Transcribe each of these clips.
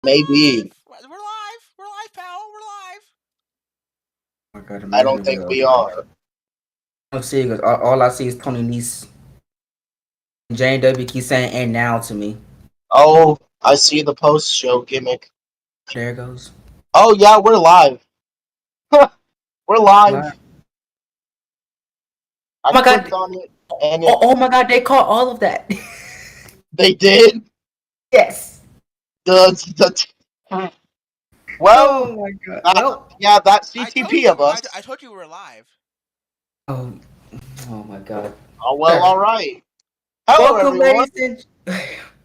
Maybe. We're live. We're live, pal. We're live. Oh my god, I maybe don't think we'll. we are. Let's see, because all I see is Tony Nese. Jane W keeps saying "and now" to me. Oh, I see the post show gimmick. There it goes. Oh yeah, we're live. We're Wow. live. I Oh my clicked god! on it and Oh my god! They caught all of that. they did. Yes. The well, Oh my god. that, Well. yeah, that I told CTP you. of us. I told you we were live. Oh. Oh my god. Oh well, Sir, all right. Hello, welcome, everyone. ladies and.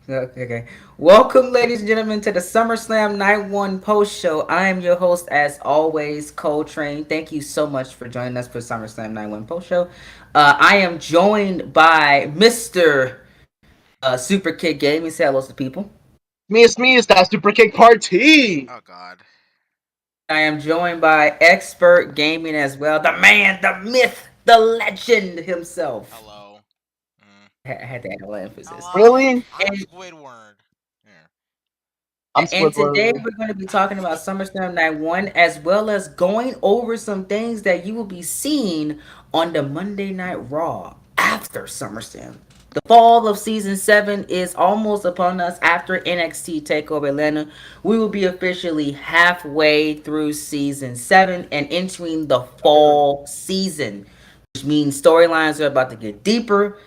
Okay. Welcome, ladies and gentlemen, to the SummerSlam Night One Post Show. I am your host, as always, Coltrane. Thank you so much for joining us for SummerSlam Night One Post Show. I am joined by Mister Super Kid Gaming. Say hello to the people. Me is that Super Kick Party. Oh God. I am joined by Expert Gaming as well. The man, the myth, the legend himself. Hello. Mm. I had to add a little emphasis. Hello. Really? I'm And Squidward. Here. I'm And today Squidward. we're going to be talking about SummerSlam Night 1 as well as going over some things that you will be seeing on the Monday Night Raw after SummerSlam. The fall of season 7 is almost upon us after NXT TakeOver Atlanta. We will be officially halfway through season 7 and entering the fall season, which means storylines are about to get deeper,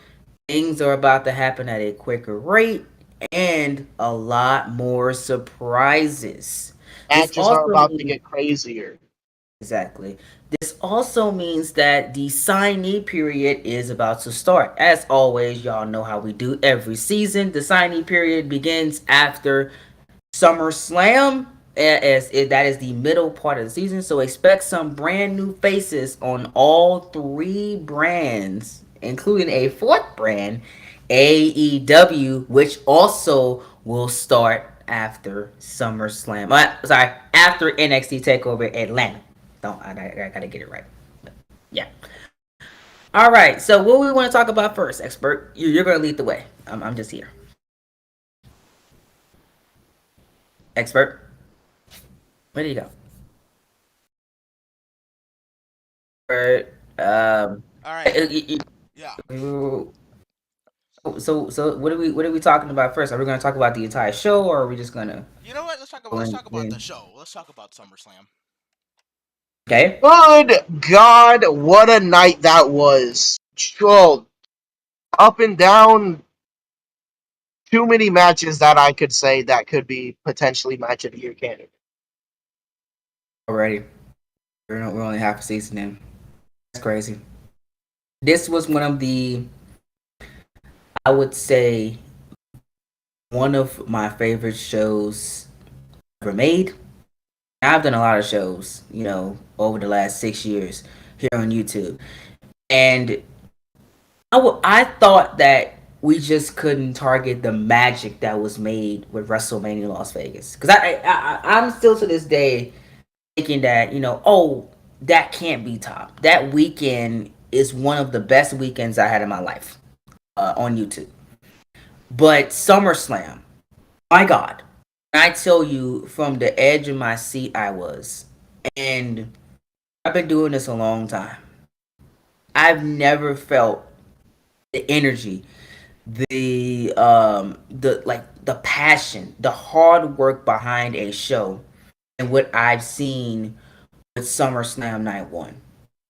things are about to happen at a quicker rate, and a lot more surprises. This Matches are also about to means get crazier. exactly. This also means that the signee period is about to start. As always, y'all know how we do every season. The signee period begins after SummerSlam, that is the middle part of the season. So expect some brand new faces on all three brands, including a fourth brand, AEW, which also will start after SummerSlam. Sorry, after NXT Takeover Atlanta. Don't I gotta get it right. Yeah. All right. So what we want to talk about first, expert? You're gonna lead the way. I'm just here, expert. Where do you go? Expert. All right. Yeah. So what are we talking about first? Are we going to talk about the entire show, or are we just gonna You know what? go Let's in? talk about the show. Let's talk about SummerSlam. Okay. Good God, what a night that was. Oh, up and down, too many matches that I could say that could be potentially match of the year candidate. Already, we're only half a season in. That's crazy. This was one of the, I would say, one of my favorite shows ever made. I've done a lot of shows, over the last 6 years here on YouTube, and I thought that we just couldn't target the magic that was made with WrestleMania Las Vegas, because I'm still to this day thinking that oh, that can't be topped. That weekend is one of the best weekends I had in my life on YouTube. But SummerSlam, my God, I tell you, from the edge of my seat I was, and I've been doing this a long time. I've never felt the energy, the passion, the hard work behind a show, and what I've seen with SummerSlam Night One.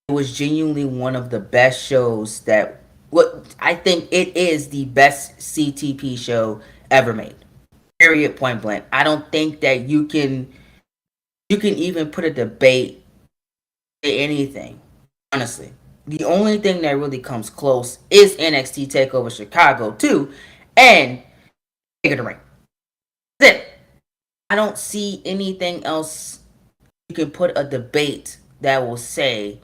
It was genuinely one of the best shows that what I think it is the best CTP show ever made. Period, point blank. I don't think that you can even put a debate to anything. Honestly, the only thing that really comes close is NXT Takeover Chicago too, and King of the Ring. That's it. I don't see anything else you can put a debate that will say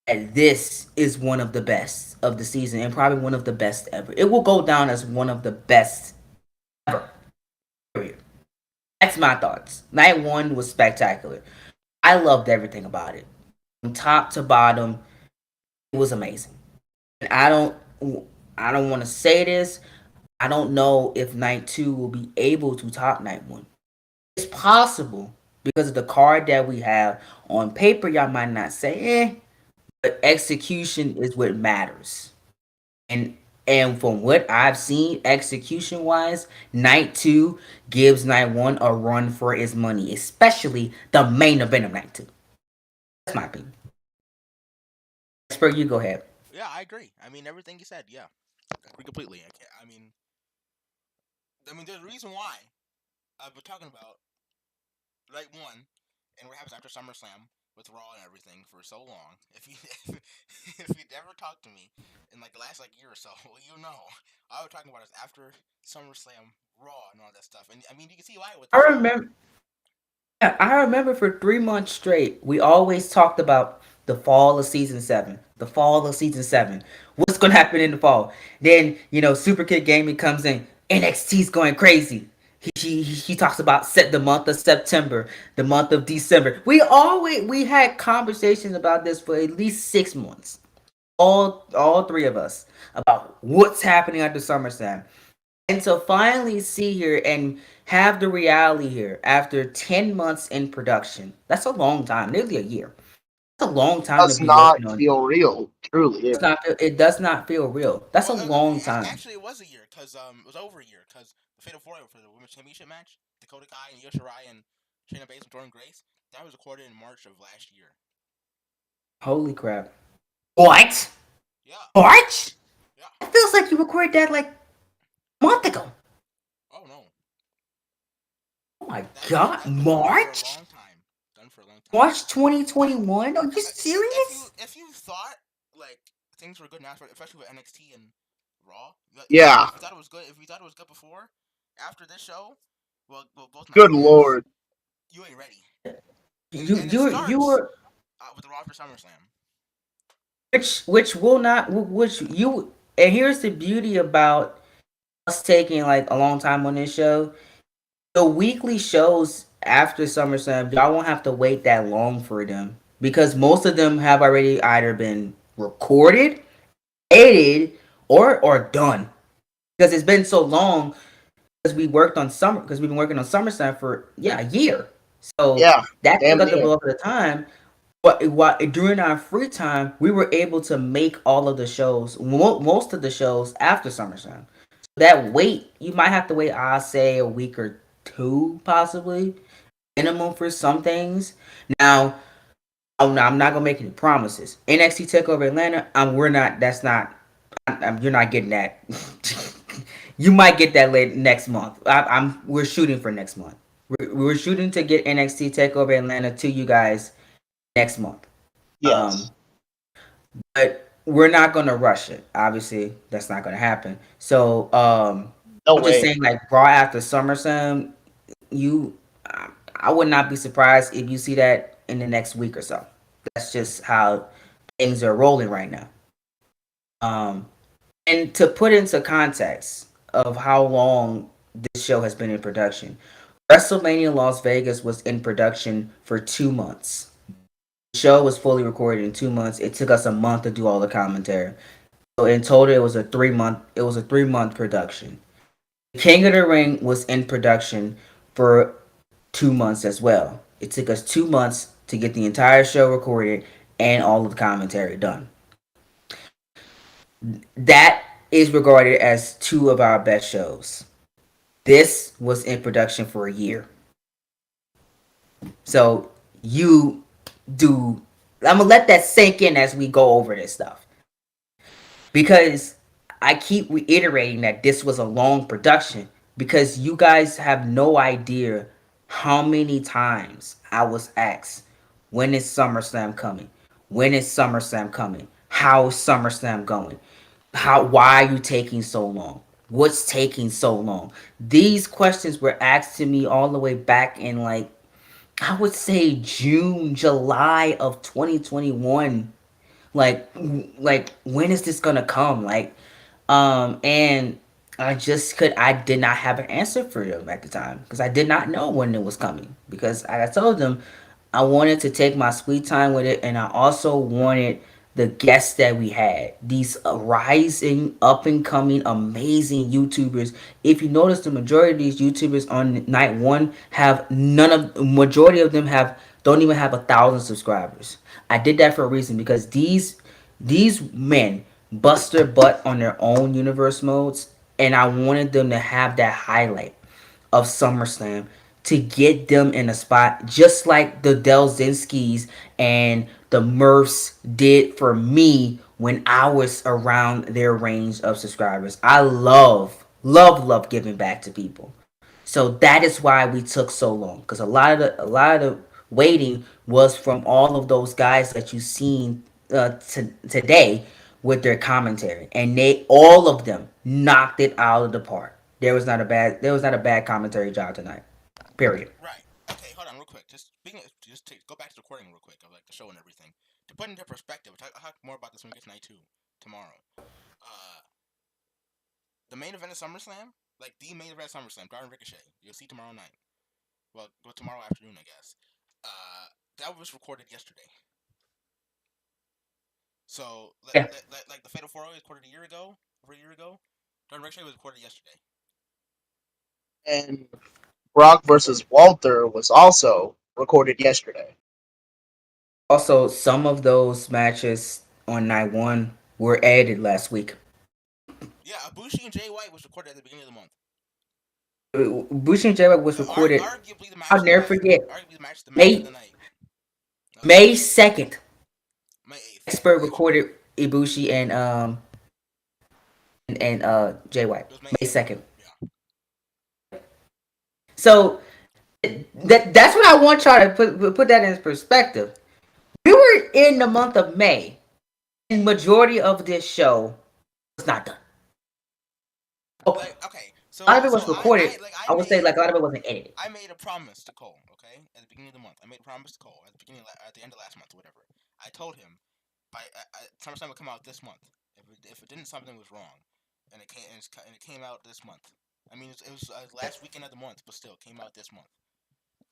that this is one of the best of the season and probably one of the best ever. It will go down as one of the best ever. Period. That's my thoughts. Night one was spectacular. I loved everything about it. From top to bottom, it was amazing. And I don't want to say this. I don't know if night two will be able to top night one. It's possible because of the card that we have on paper. Y'all might not say, but execution is what matters. And and from what I've seen, execution wise, night two gives night one a run for its money, especially the main event of night two. That's my opinion. Expert, you go ahead. Yeah, I agree. I mean, everything you said. Yeah, I agree completely. I can't, I mean, there's a reason why I've been talking about night one and what happens after SummerSlam with Raw and everything for so long. If you if you'd ever talked to me in like the last like year or so, well, you know, I was talking about is after SummerSlam, Raw, and all that stuff. And I mean, you can see why with I the show. remember. Yeah, I remember for 3 months straight, we always talked about the fall of season seven. The fall of season seven. What's gonna happen in the fall? Then Super Kid Gaming comes in. NXT's going crazy. He talks about set the month of September, the month of December. We had conversations about this for at least 6 months. All three of us about what's happening after SummerSlam. And to finally see here and have the reality here after 10 months in production, that's a long time, nearly a year. That's a long time to Does be not working on. feel real. Truly, yeah. It does not feel real. That's a Well, long time. actually, it was a year because it was over a year because the Fatal Four for the Women's Championship match, Dakota Kai and Io Shirai and Shayna Baszler and Jordan Grace, that was recorded in March of last year. Holy crap. What? Yeah, March? yeah. It feels like you recorded that like a month ago. Oh no, Oh my that's god. been done for a March? long time. Done for a long time. March 2021? Are you serious? If you thought like things were good now, especially with NXT and Raw, Yeah. if you thought it was good, if you thought it was good before, after this show, well both night Good ones, lord. you ain't ready. And it You starts were with the Raw for SummerSlam. which will not which you and here's the beauty about us taking like a long time on this show. The weekly shows after SummerSlam, y'all won't have to wait that long for them because most of them have already either been recorded, edited, or done because it's been so long because we've been working on SummerSlam for a year. So Yeah. that took Damn up the near. bulk of the time. But during our free time, we were able to make all of the shows, most of the shows after SummerSlam. So that wait, you might have to wait, I'll say, a week or two, possibly, minimum for some things. Now, I'm not gonna make any promises. NXT Takeover Atlanta, we're not. That's not. You're not getting that. You might get that late next month. We're shooting for next month. We're shooting to get NXT Takeover Atlanta to you guys next month. Yes. Um, but we're not gonna rush it. Obviously, that's not gonna happen. So, No I'm just way. saying, like Raw after SummerSlam, you, I would not be surprised if you see that in the next week or so. That's just how things are rolling right now. Um, and to put into context of how long this show has been in production, WrestleMania Las Vegas was in production for 2 months. The show was fully recorded in 2 months. It took us a month to do all the commentary. So in total, it was a 3 month. It was a 3 month production. King of the Ring was in production for 2 months as well. It took us 2 months to get the entire show recorded and all of the commentary done. That is regarded as two of our best shows. This was in production for a year. So you do. I'm gonna let that sink in as we go over this stuff because I keep reiterating that this was a long production because you guys have no idea how many times I was asked, when is SummerSlam coming? When is SummerSlam coming? How is SummerSlam going? Why are you taking so long? What's taking so long? These questions were asked to me all the way back in like I would say June, July of 2021. Like when is this gonna come? And I did not have an answer for them at the time because I did not know when it was coming because I told them I wanted to take my sweet time with it and I also wanted the guests that we had, these rising, up and coming, amazing YouTubers. If you notice, the majority of these YouTubers on night one have none of majority of them have don't even have 1,000 subscribers. I did that for a reason because these men bust their butt on their own universe modes, and I wanted them to have that highlight of SummerSlam to get them in a spot just like the Delzinskis and the Murphs did for me when I was around their range of subscribers. I love giving back to people. So that is why we took so long, because a lot of the waiting was from all of those guys that you seen today with their commentary, and they all of them knocked it out of the park. There was not a bad commentary job tonight. Period. Right. Okay, hold on real quick. Go back to the recording real quick of like the show and everything. To put into perspective, I'll talk more about this when we get to night two tomorrow. Uh, the main event of SummerSlam, like the main event of SummerSlam, Garden Ricochet. You'll see tomorrow night. Well, tomorrow afternoon, I guess. That was recorded yesterday. So, Yeah. like the Fatal 4 was recorded a year ago, over a year ago. Garden Ricochet was recorded yesterday. And Brock versus Walter was also recorded yesterday. Also, some of those matches on night one were added last week. Yeah, Ibushi and Jay White was recorded at the beginning of the month. Bush and J was recorded. Arguably the match I'll of the never night. forget. Arguably the match of May the night. May 2nd, May 8th, Expert actually. recorded Ibushi and Jay White. It was May May 8th. 2nd. Yeah. So that's what I want y'all to put that in perspective. We were in the month of May, and majority of this show was not done. Oh, Like, okay, a lot of it so was recorded. I would say like a lot of it wasn't edited. I made a promise to Cole, okay, at the beginning of the month. I made a promise to Cole at the end of last month, or whatever. I told him by SummerSlam would come out this month. If it didn't, something was wrong, and it came out this month. I mean, it was last weekend of the month, but still, it came out this month.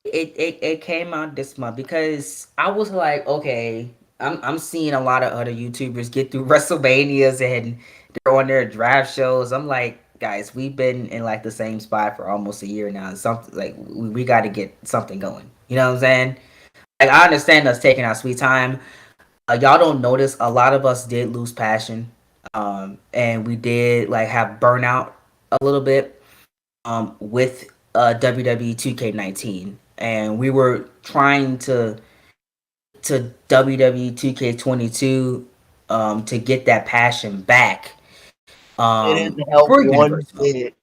It came out this month because I was like, okay, I'm seeing a lot of other YouTubers get through WrestleManias and they're on their draft shows. I'm like, guys, we've been in like the same spot for almost a year now. Something like we got to get something going. You know what I'm saying? Like I understand us taking our sweet time. Y'all don't notice a lot of us did lose passion, and we did like have burnout a little bit with WWE 2K19, and we were trying to WWE 2K22 to get that passion back It didn't help for one Universe Mode, bit.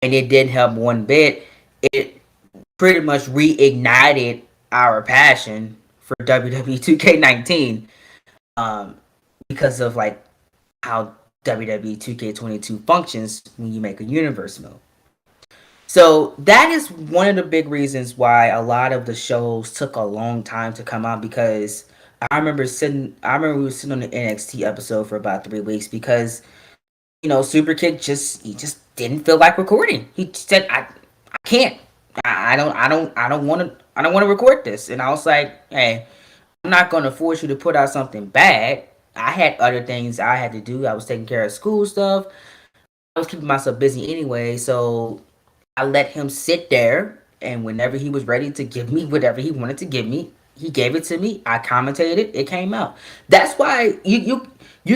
and it didn't help one bit. It pretty much reignited our passion for WWE 2K19 um, because of like how WWE 2K22 functions when you make a universe mode. So that is one of the big reasons why a lot of the shows took a long time to come out because I remember we were sitting on the NXT episode for about 3 weeks because Super Kick he just didn't feel like recording. He said I can't. I don't want to record this. And I was like, hey, I'm not going to force you to put out something bad. I had other things I had to do. I was taking care of school stuff. I was keeping myself busy anyway, so I let him sit there, and whenever he was ready to give me whatever he wanted to give me, he gave it to me. I commentated it. It came out. That's why you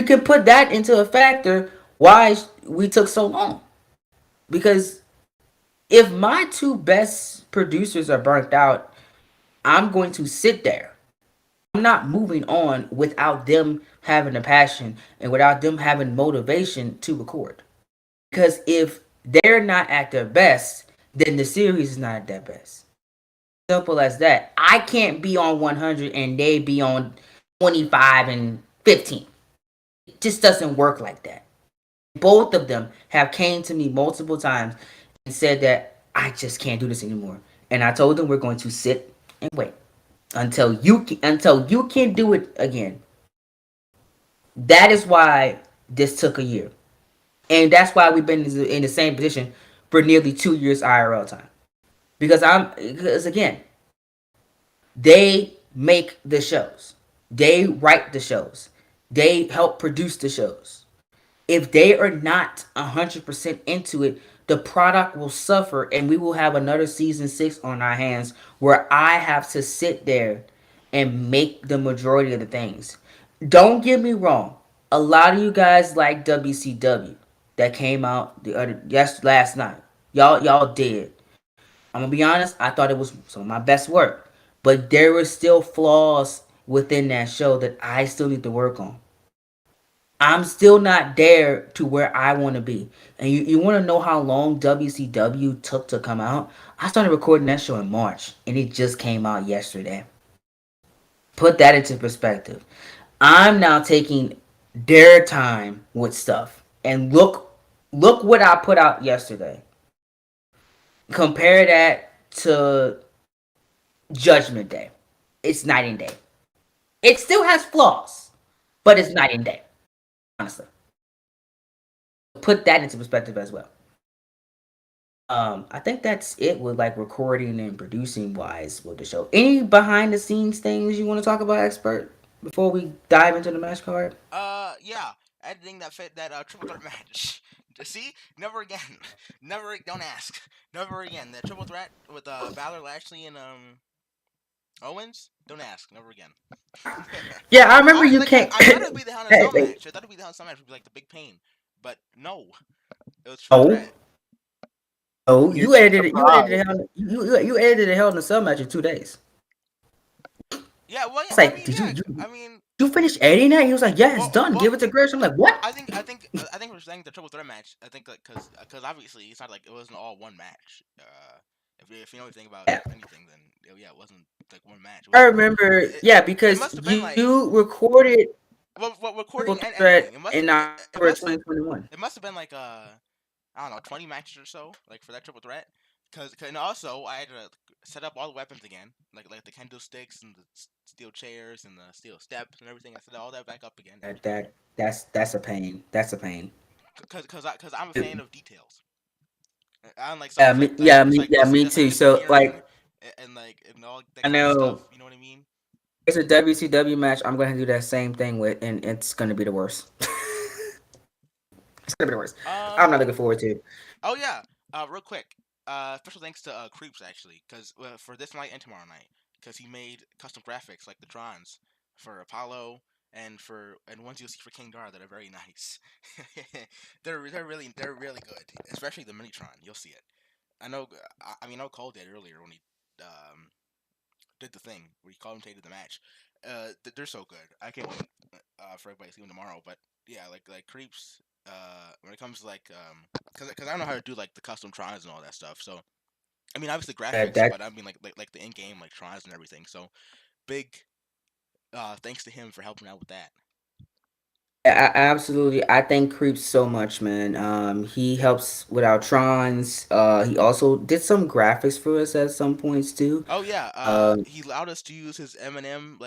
can put that into a factor why we took so long. Because if my two best producers are burnt out, I'm going to sit there. I'm not moving on without them having a passion and without them having motivation to record. Because if they're not at their best, then the series is not at their best. Simple as that. I can't be on 100 and they be on 25 and 15. It just doesn't work like that. Both of them have came to me multiple times and said that I just can't do this anymore. And I told them we're going to sit and wait until you can do it again. That is why this took a year. And that's why we've been in the same position for nearly 2 years IRL time. Because again, they make the shows. They write the shows. They help produce the shows. If they are not 100% into it, the product will suffer and we will have another season 6 on our hands where I have to sit there and make the majority of the things. Don't get me wrong. A lot of you guys like WCW that came out the other last night. Y'all did. I'm gonna be honest, I thought it was some of my best work. But there were still flaws within that show that I still need to work on. I'm still not there to where I want to be. And you want to know how long WCW took to come out? I started recording that show in March, and it just came out yesterday. Put that into perspective. I'm now taking their time with stuff, and look what I put out yesterday. Compare that to Judgment Day. It's night and day. It still has flaws, but it's night and day. Honestly, put that into perspective as well. I think that's it with like recording and producing wise with the show. Any behind the scenes things you want to talk about, expert, before we dive into the match card? Yeah, editing that fit that triple threat match. See, never again, never. Don't ask. Never again. That triple threat with Balor, Lashley, and Owens. Don't ask. Never again. Yeah, I remember you can't. I thought it would be the Hell in a Cell match. I thought it would be the Hell in a Cell match would be like the big pain, but no, it was triple Oh, threat. oh, You'd you be edited it. You edited surprised. the hell. You edited the Hell in a Cell match in 2 days. Yeah, well, It's I like, mean, did yeah, you I mean, you finish editing that? He was like, yeah, it's well, done. well, Give it to Grish. I'm like, what? I think we're saying the triple threat match. I think because obviously it's not like it wasn't all one match. If you know anything about Yeah, anything, then yeah, it wasn't like one match. It I was remember. Yeah, it because must have been like you recorded well Triple recording and Threat editing. in October 2021. It must have been like I don't know 20 matches or so like for that triple threat. Cause and also I had to set up all the weapons again, like the kendo sticks and the steel chairs and the steel steps and everything. I set all that back up again every time. That's a pain. That's a pain. Cause I'm a fan of details. I don't like some Yeah, it's like it's like yeah, me just like too. So engineering like, and all that I kind of stuff. know You know what I mean? it's a WCW match. I'm gonna do that same thing with, and it's gonna be the worst. It's gonna be the worst. I'm not Um. looking forward to it. Oh yeah. Real quick. Special thanks to Creeps actually, cause for this night and tomorrow night, cause he made custom graphics like the Trons for Apollo and ones you'll see for King Dar that are very nice. they're really good, especially the Minitron. You'll see it. I know. I mean, I know Cole did earlier when he um did the thing where he commentated the match. They're so good. I can't wait for everybody to see them tomorrow. But yeah, like Creeps. When it comes to like cause I don't know how to do like the custom trons and all that stuff. So I mean, obviously graphics, That but I mean like the in game like trons and everything. So big thanks to him for helping out with that. absolutely. I thank Creeps so much, man. He helps with our Trons. He also did some graphics for us at some points too. Oh yeah, Um, he allowed us to use his Eminem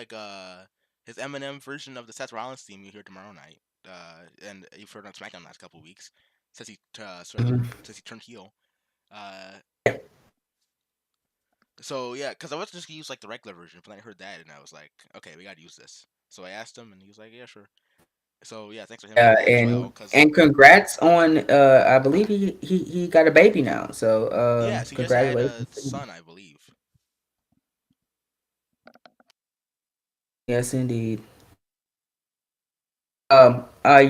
his Eminem version of the Seth Rollins theme you hear tomorrow night. And you've heard on SmackDown the last couple weeks since mhm. since he turned heel. Uh, so yeah, because I was just gonna use like the regular version, but then I heard that and I was like, okay, we gotta use this. So I asked him and he was like, yeah, sure. So yeah, thanks for him for that as well. Cause And congrats on I believe he got a baby now. So yes, he just had a congratulations. son, I believe. Yes, indeed.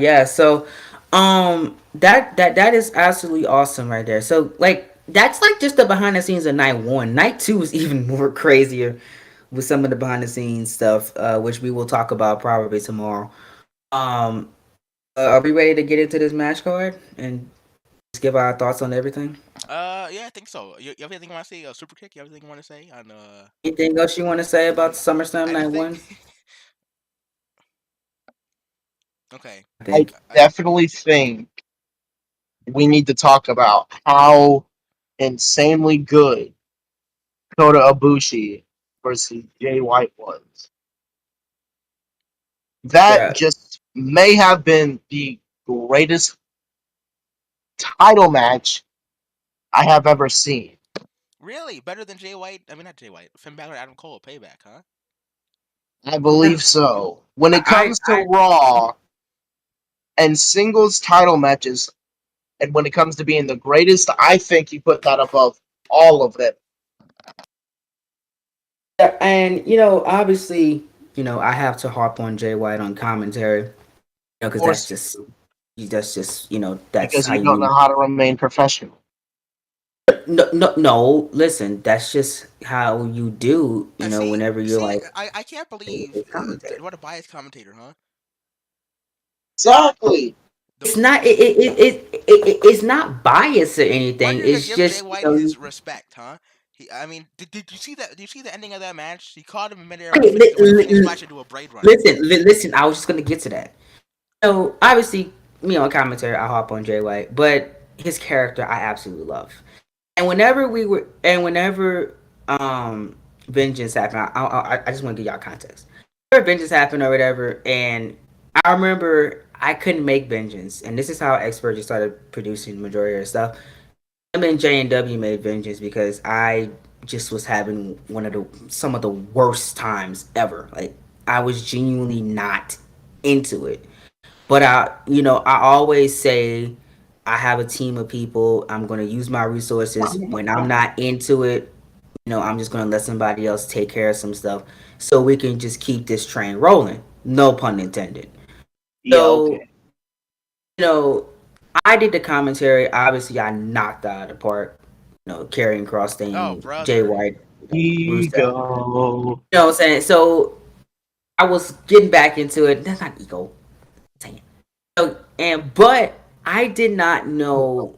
Yeah, so that is absolutely awesome right there. So like that's like just the behind the scenes of night one. Night two is even more crazier with some of the behind the scenes stuff, which we will talk about probably tomorrow. Um are we ready to get into this match card and just give our thoughts on everything? Yeah, I think so. You have anything you want to say? Super kick? You have anything you want to say Anything else you want to say about on SummerSlam night anything? one? Okay, I I think I, definitely think we need to talk about how insanely good Kota Ibushi versus Jay White was. That yeah. just may have been the greatest title match I have ever seen. really better than Jay White. I mean, not Jay White. Finn Balor, Adam Cole, payback, huh? I believe so. when it comes to I Raw and singles title matches, and when it comes to being the greatest, I think you put that above all of them. and obviously, I have to harp on Jay White on commentary, Of because course, that's just that's because how you don't you. know how to remain professional. No, no, no. Listen, that's just how you do. See, Whenever you're see, like I can't believe commentary. what a biased commentator, huh? Exactly. The It's not. It's not biased or Why are anything. you gonna It's give Jay just White his respect, huh? I mean, did you see that? Did you see the ending of that match? He caught him in midair with okay, a Phoenix Splash into a Blade Runner. listen. I was just gonna get to that. So obviously, me on commentary, I hop on Jay White, but his character I absolutely love. And whenever vengeance happened, I just want to give y'all context. Whenever vengeance happened or whatever, and I remember I couldn't make vengeance, and this is how Expert just started producing the majority of their stuff. Him and J and W made vengeance because I just was having some of the worst times ever. Like I was genuinely not into it. But I always say I have a team of people. I'm going to use my resources. When I'm not into it, I'm just going to let somebody else take care of some stuff so we can just keep this train rolling. No pun intended. Yeah, So, okay. you know, I did the commentary. Obviously, I knocked out of the park. Carrying Cross Oh, thing, Jay brother. White, Rusev. Ego. You know what I'm saying? So I was getting back into it. That's not ego. Saying. But I did not know.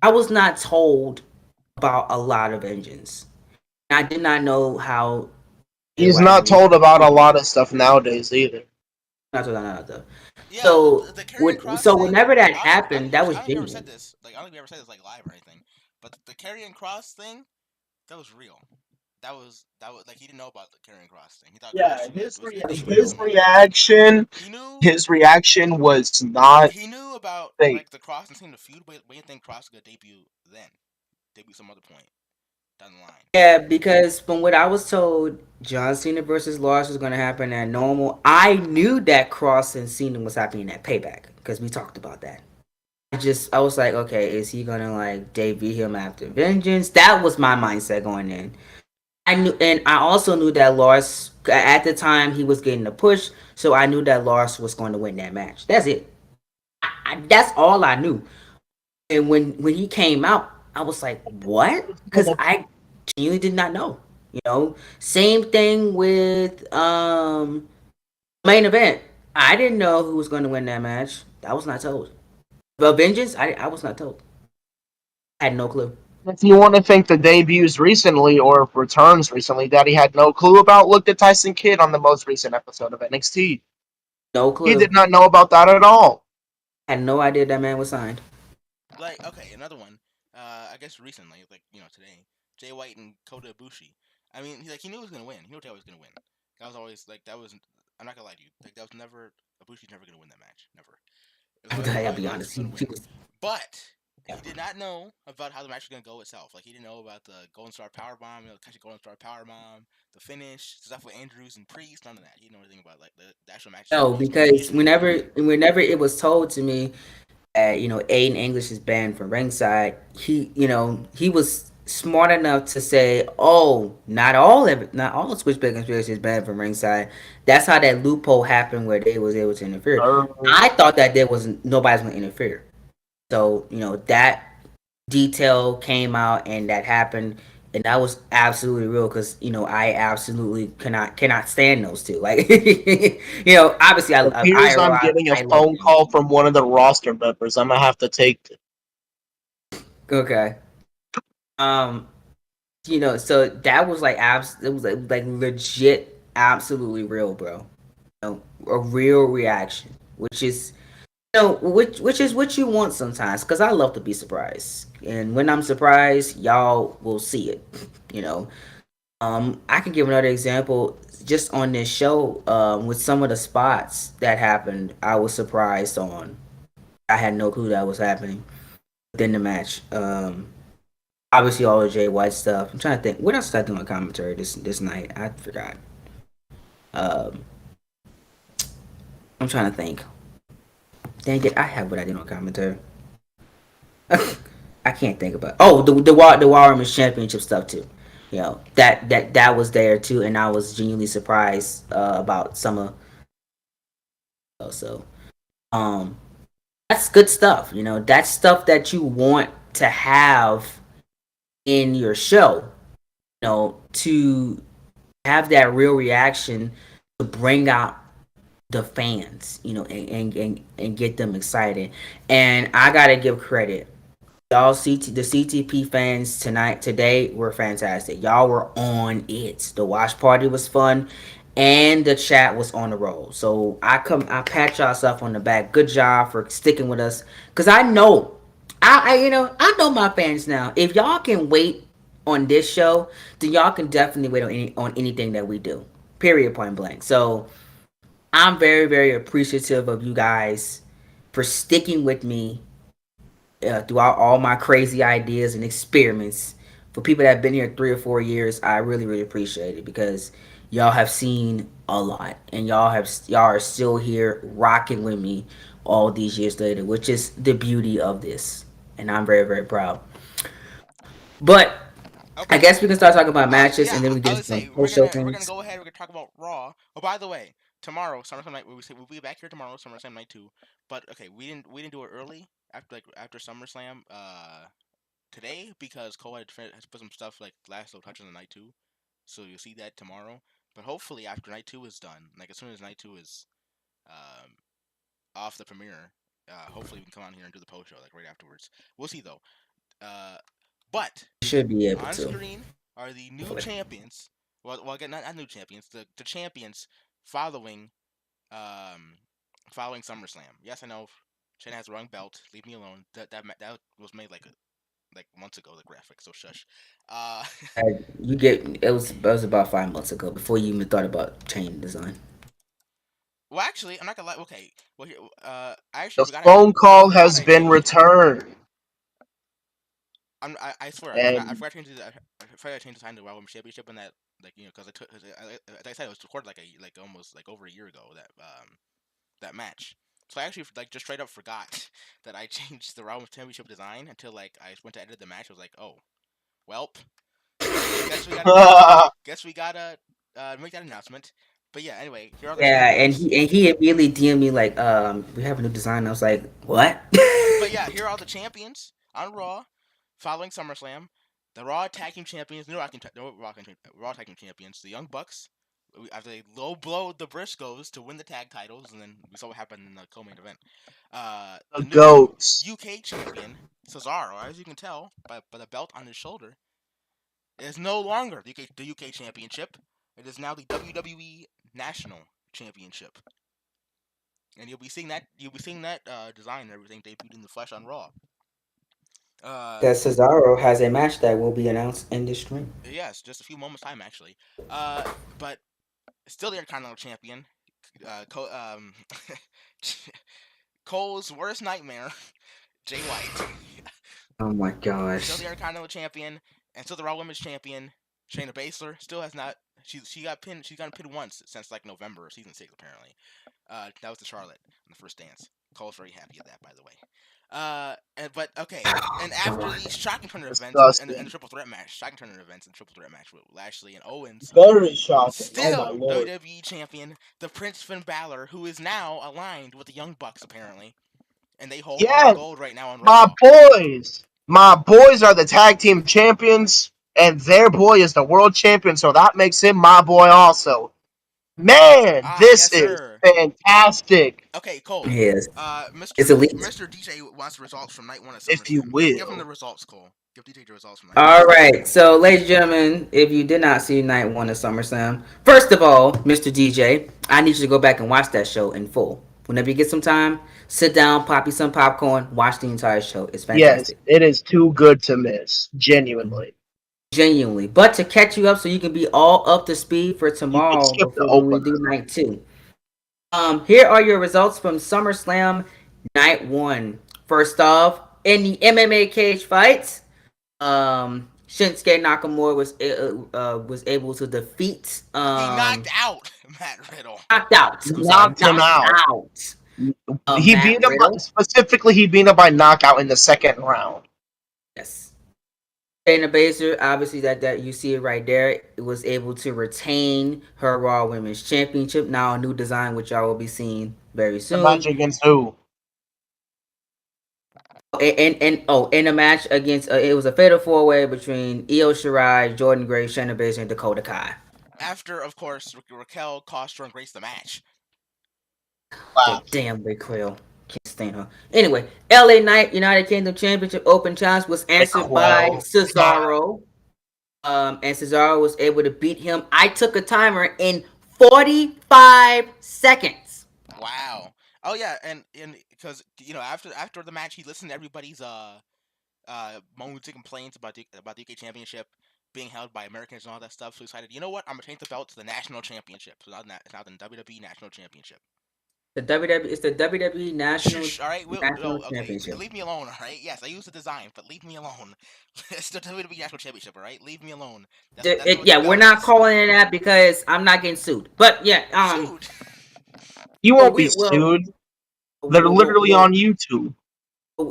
I was not told about a lot of engines. I did not know how Jay He's White not moved. told about a lot of stuff nowadays either. Not told that though. Yeah, So the Karrion Cross so thing. whenever that I don't happened, think that was I don't think we ever said genuine. this. Like I don't think we ever said this like live or anything. But the Karrion Cross thing, that was real. That was like he didn't know about the Karrion Cross thing. He thought Yeah, Christian was real his and all that. reaction He knew his reaction was not he knew about fake. like the Cross and seeing the feud, but you think Cross was gonna debut then, debut some other point down the line. Yeah, because from what I was told, John Cena versus Lars was going to happen at normal. I knew that Cross and Cena was happening at Payback because we talked about that. I was like, okay, is he gonna like debut him after Vengeance? That was my mindset going in. I knew, and I also knew that Lars at the time he was getting the push, so I knew that Lars was going to win that match. That's it. That's all I knew. And when he came out, I was like, what? Because I genuinely did not know. Same thing with main event. I didn't know who was going to win that match. I was not told. But Vengeance, I was not told. I had no clue. If you want to think the debuts recently or returns recently that he had no clue about, look at Tyson Kidd on the most recent episode of NXT. No He did clue. not know about that at all. I had no idea that man was signed. Like okay, another one. I guess recently, like today, Jay White and Kota Ibushi. I mean, he knew he was gonna win. He knew Jay was gonna win. That was always like that was. I'm not gonna lie to you. Like that was never Ibushi's never gonna win that match. Never. It was I gotta always be Kota honest. gonna He win. was. But Yeah. he did not know about how the match was gonna go itself. Like he didn't know about the Golden Star Power Bomb, catch a Golden Star Power Bomb, the finish, stuff with Andrews and Priest. None of that. He didn't know anything about like the actual match itself. No, He just knew he because just knew he was gonna win. whenever it was told to me, Aiden English is banned from ringside. He was smart enough to say, "Oh, not all of Switchblade Conspiracy is banned from ringside." That's how that loophole happened where they was able to interfere. I thought that there was nobody's going to interfere. So that detail came out and that happened, and that was absolutely real because I absolutely cannot stand those two. Like obviously It appears I'm getting a I love phone call from one of the roster members. I'm gonna have to take it. Okay. Um, so that was like it was like legit, absolutely real, bro. A real reaction, which is which is what you want sometimes. Cause I love to be surprised, and when I'm surprised, y'all will see it. You know. I can give another example just on this show. With some of the spots that happened, I was surprised on. I had no clue that was happening within the match. Obviously all the Jay White stuff. I'm trying to think what else did I do on commentary this night. I forgot. Um, I'm trying to think. Dang it, I have what I did on commentary. I can't think about. Oh, the War Women's Championship stuff too. You know that was there too, and I was genuinely surprised about some of. So, um, that's good stuff. You know, that's stuff that you want to have in your show. You know, to have that real reaction to bring out the fans. You know, and get them excited. And I gotta give credit. Y'all the CTP fans today were fantastic. Y'all were on it. The watch party was fun, and the chat was on the roll. So I pat y'all stuff on the back. Good job for sticking with us. Cause I know, I know my fans now. If y'all can wait on this show, then y'all can definitely wait on anything that we do. Period. Point blank. So I'm very very appreciative of you guys for sticking with me throughout all my crazy ideas and experiments. For people that have been here 3 or 4 years, I really really appreciate it because y'all have seen a lot and y'all are still here rocking with me all these years later, which is the beauty of this, and I'm very very proud. But I Okay. guess we can start talking about matches Yeah, and then we I get would some say post show we're gonna things. go ahead. We're gonna talk about Raw. Oh, by the way, tomorrow SummerSlam night we'll be back here tomorrow SummerSlam night too. But okay, we didn't do it early after SummerSlam today because Cole has put some stuff like last little touches on night two. So you'll see that tomorrow. But hopefully after night two is done, like as soon as night two is um off the premiere, hopefully we can come on here and do the post show like right afterwards. We'll see though. Uh, but We should be able on to. screen are the new Hopefully. champions. Well, again, not new champions. The champions following um following SummerSlam. Yes, I know. Shane has the wrong belt. Leave me alone. That was made like months ago. The graphic. So shush. Uh, You get it was about 5 months ago before you even thought about changing design. well, actually, I'm not gonna lie. Okay. Well, here, I actually The forgot. phone I call forgot has I been changed it. returned, I swear I and forgot to change the I forgot to change the time to Raw Women's Championship and that like because I took like I said it was recorded like almost like over a year ago that match. So I actually like just straight up forgot that I changed the Raw Women's Championship design until like I went to edit the match. I was like, oh, welp. Guess we gotta make that announcement. But yeah, anyway, here are the Yeah, and champions. he immediately DM'd me like, we have a new design. I was like, what? But yeah, here are the champions on Raw following SummerSlam. The Raw Tag Team Champions, Raw Tag Team Champions, the Young Bucks. After they low blowed the Briscoes to win the tag titles, and then we saw what happened in the co-main event. the The new goats. UK champion Cesaro, as you can tell by the belt on his shoulder, is no longer the UK Championship. It is now the WWE National Championship, and you'll be seeing that design and everything debuted in the flesh on Raw. Uh, That Cesaro has a match that will be announced in this stream. yes, just a few moments time actually. Uh, but still the Intercontinental Champion. Uh, Co- um, Cole's worst nightmare, Jay White. Oh my Still gosh. the Intercontinental Champion and still the Raw Women's Champion. Shayna Baszler still has not. She got pinned. She's gotten pinned once since like November of season 6 apparently. That was to Charlotte in the first dance. Cole's very happy at that, by the way. But okay, and after God. these shocking turner events and the Disgusting. triple threat match, shocking turner events and triple threat match with Lashley and Owens, Very shocking. Oh my still lord. WWE champion, the Prince Finn Balor, who is now aligned with the Young Bucks apparently, and they hold all the Yes, gold right now on my Raw. boys. My boys are the tag team champions, and their boy is the world champion, so that makes him my boy also. Man, Ah, this yes, is sir. fantastic, Okay, Cole. Yes. It's Mr. elite. Mr. DJ wants the results from night one of if you SummerSlam. Give him the will. results, Cole. Give DJ the results from night one of All right. SummerSlam. So, ladies and gentlemen, if you did not see night one of SummerSlam, first of all, Mr. DJ, I need you to go back and watch that show in full. Whenever you get some time, sit down, pop you some popcorn, watch the entire show. It's Yes, fantastic. it is too good to miss. Genuinely. Genuinely. But to catch you up so you can be all up to speed for You could tomorrow skip the before when we do opener. night two. Here are your results from SummerSlam night one. First off, in the MMA cage fights, Shinsuke Nakamura was able to defeat He knocked out Matt Riddle. knocked out. I'm sorry, Knocked him knocked out. out. He Matt beat him by, Riddle. specifically. He beat him by knockout in the second round. Yes. Shayna Baszler, obviously that you see it right there, was able to retain her Raw Women's Championship. Now a new design, which y'all will be seeing very The match soon. against who? In a match against it was a fatal four way between Io Shirai, Jordan Grace, Shayna Baszler, and Dakota Kai. After, of course, Raquel cost her and Grace the match. The Wow. damn Ric Flair. Can't stand her. Anyway, LA Knight United Kingdom Championship Open Challenge was answered by Well, Cesaro. And Cesaro was able to beat him. I took a timer in 45 seconds. Wow. Oh yeah, and because after the match, he listened to everybody's moans and complaints about the UK Championship being held by Americans and all that stuff. So he decided, you know what, I'm gonna change the belt to the National Championship. So it's now the WWE National Championship. It's the WWE Shh, all right, National okay, Championship. leave me alone. All right, yes, I used the design, but leave me alone. It's the WWE National Championship. All right, leave me alone. That's what the Yeah, we're belt not is. calling it that because I'm not getting sued. But yeah, Sued. you well, won't be we well, sued. They're well, well, literally well, on YouTube.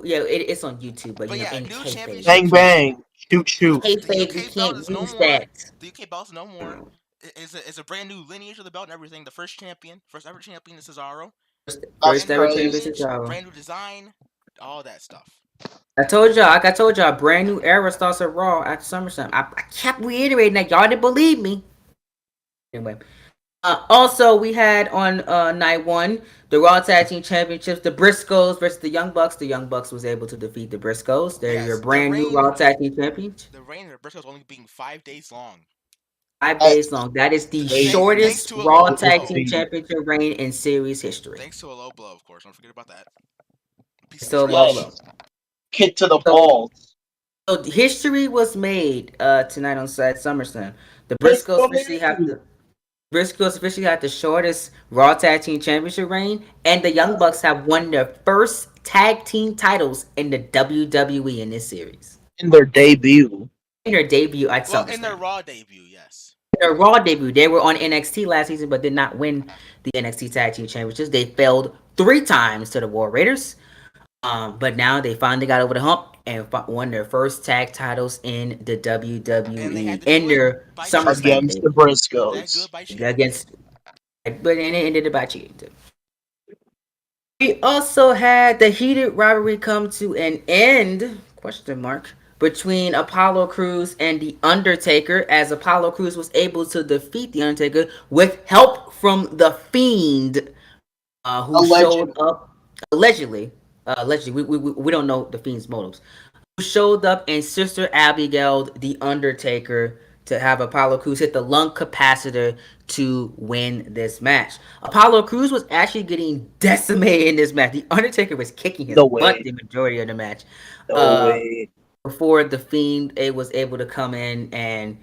yeah, it's on YouTube, but But yeah, in new kayfabe, championship. we Bang can't. bang. Shoot shoot. The Kayfabe, we UK belt can't is no use more. that. The UK belt is no more. Is a brand new lineage of the belt and everything. The first ever champion is Cesaro. That's First Brand new ever crazy. championship lineage, title. brand new design, all that stuff. Like I told y'all, a brand new era starts at Raw after SummerSlam. I kept reiterating that y'all didn't believe me. Anyway, also we had on night one the Raw Tag Team Championships, the Briscoes versus the Young Bucks. The Young Bucks was able to defeat the Briscoes. They're your Yes, the brand new Raw reign, Tag Team Champions. the reign of the Briscoes only being 5 days long. 5 days That's long. That is the Thanks shortest to a Raw low Tag blow. Team crazy. Championship reign in series history. Thanks to a low blow, of course. Don't forget about that. Piece It's of still a low trash. blow. Yes. Kick to the So, balls. so history was made tonight on side SummerSlam. The Let's Briscoes go officially have in. the Briscoes officially had the shortest Raw Tag Team Championship reign, and the Young Bucks have won their first tag team titles in the WWE in this series. In their debut. In their debut at Well, in their SummerSlam. Raw debut, yes. Their Raw debut, they were on NXT last season but did not win the NXT Tag Team Championships. They failed 3 times to the War Raiders. But now they finally got over the hump and won their first tag titles in the And they had WWE to in do it their by SummerSlam cheating. Against the debut They had to do Briscoes. it by cheating. against, but and it ended by cheating too. We also had the heated rivalry come to an end, question mark, between Apollo Crews and The Undertaker, as Apollo Crews was able to defeat The Undertaker with help from The Fiend, who showed Allegedly. up allegedly. We don't know The Fiend's motives. Who showed up and Sister Abigail, The Undertaker, to have Apollo Crews hit the lung capacitor to win this match. Apollo Crews was actually getting decimated in this match. The Undertaker was kicking his No butt way. the majority of the match. No Uh, way. Before the Fiend was able to come in and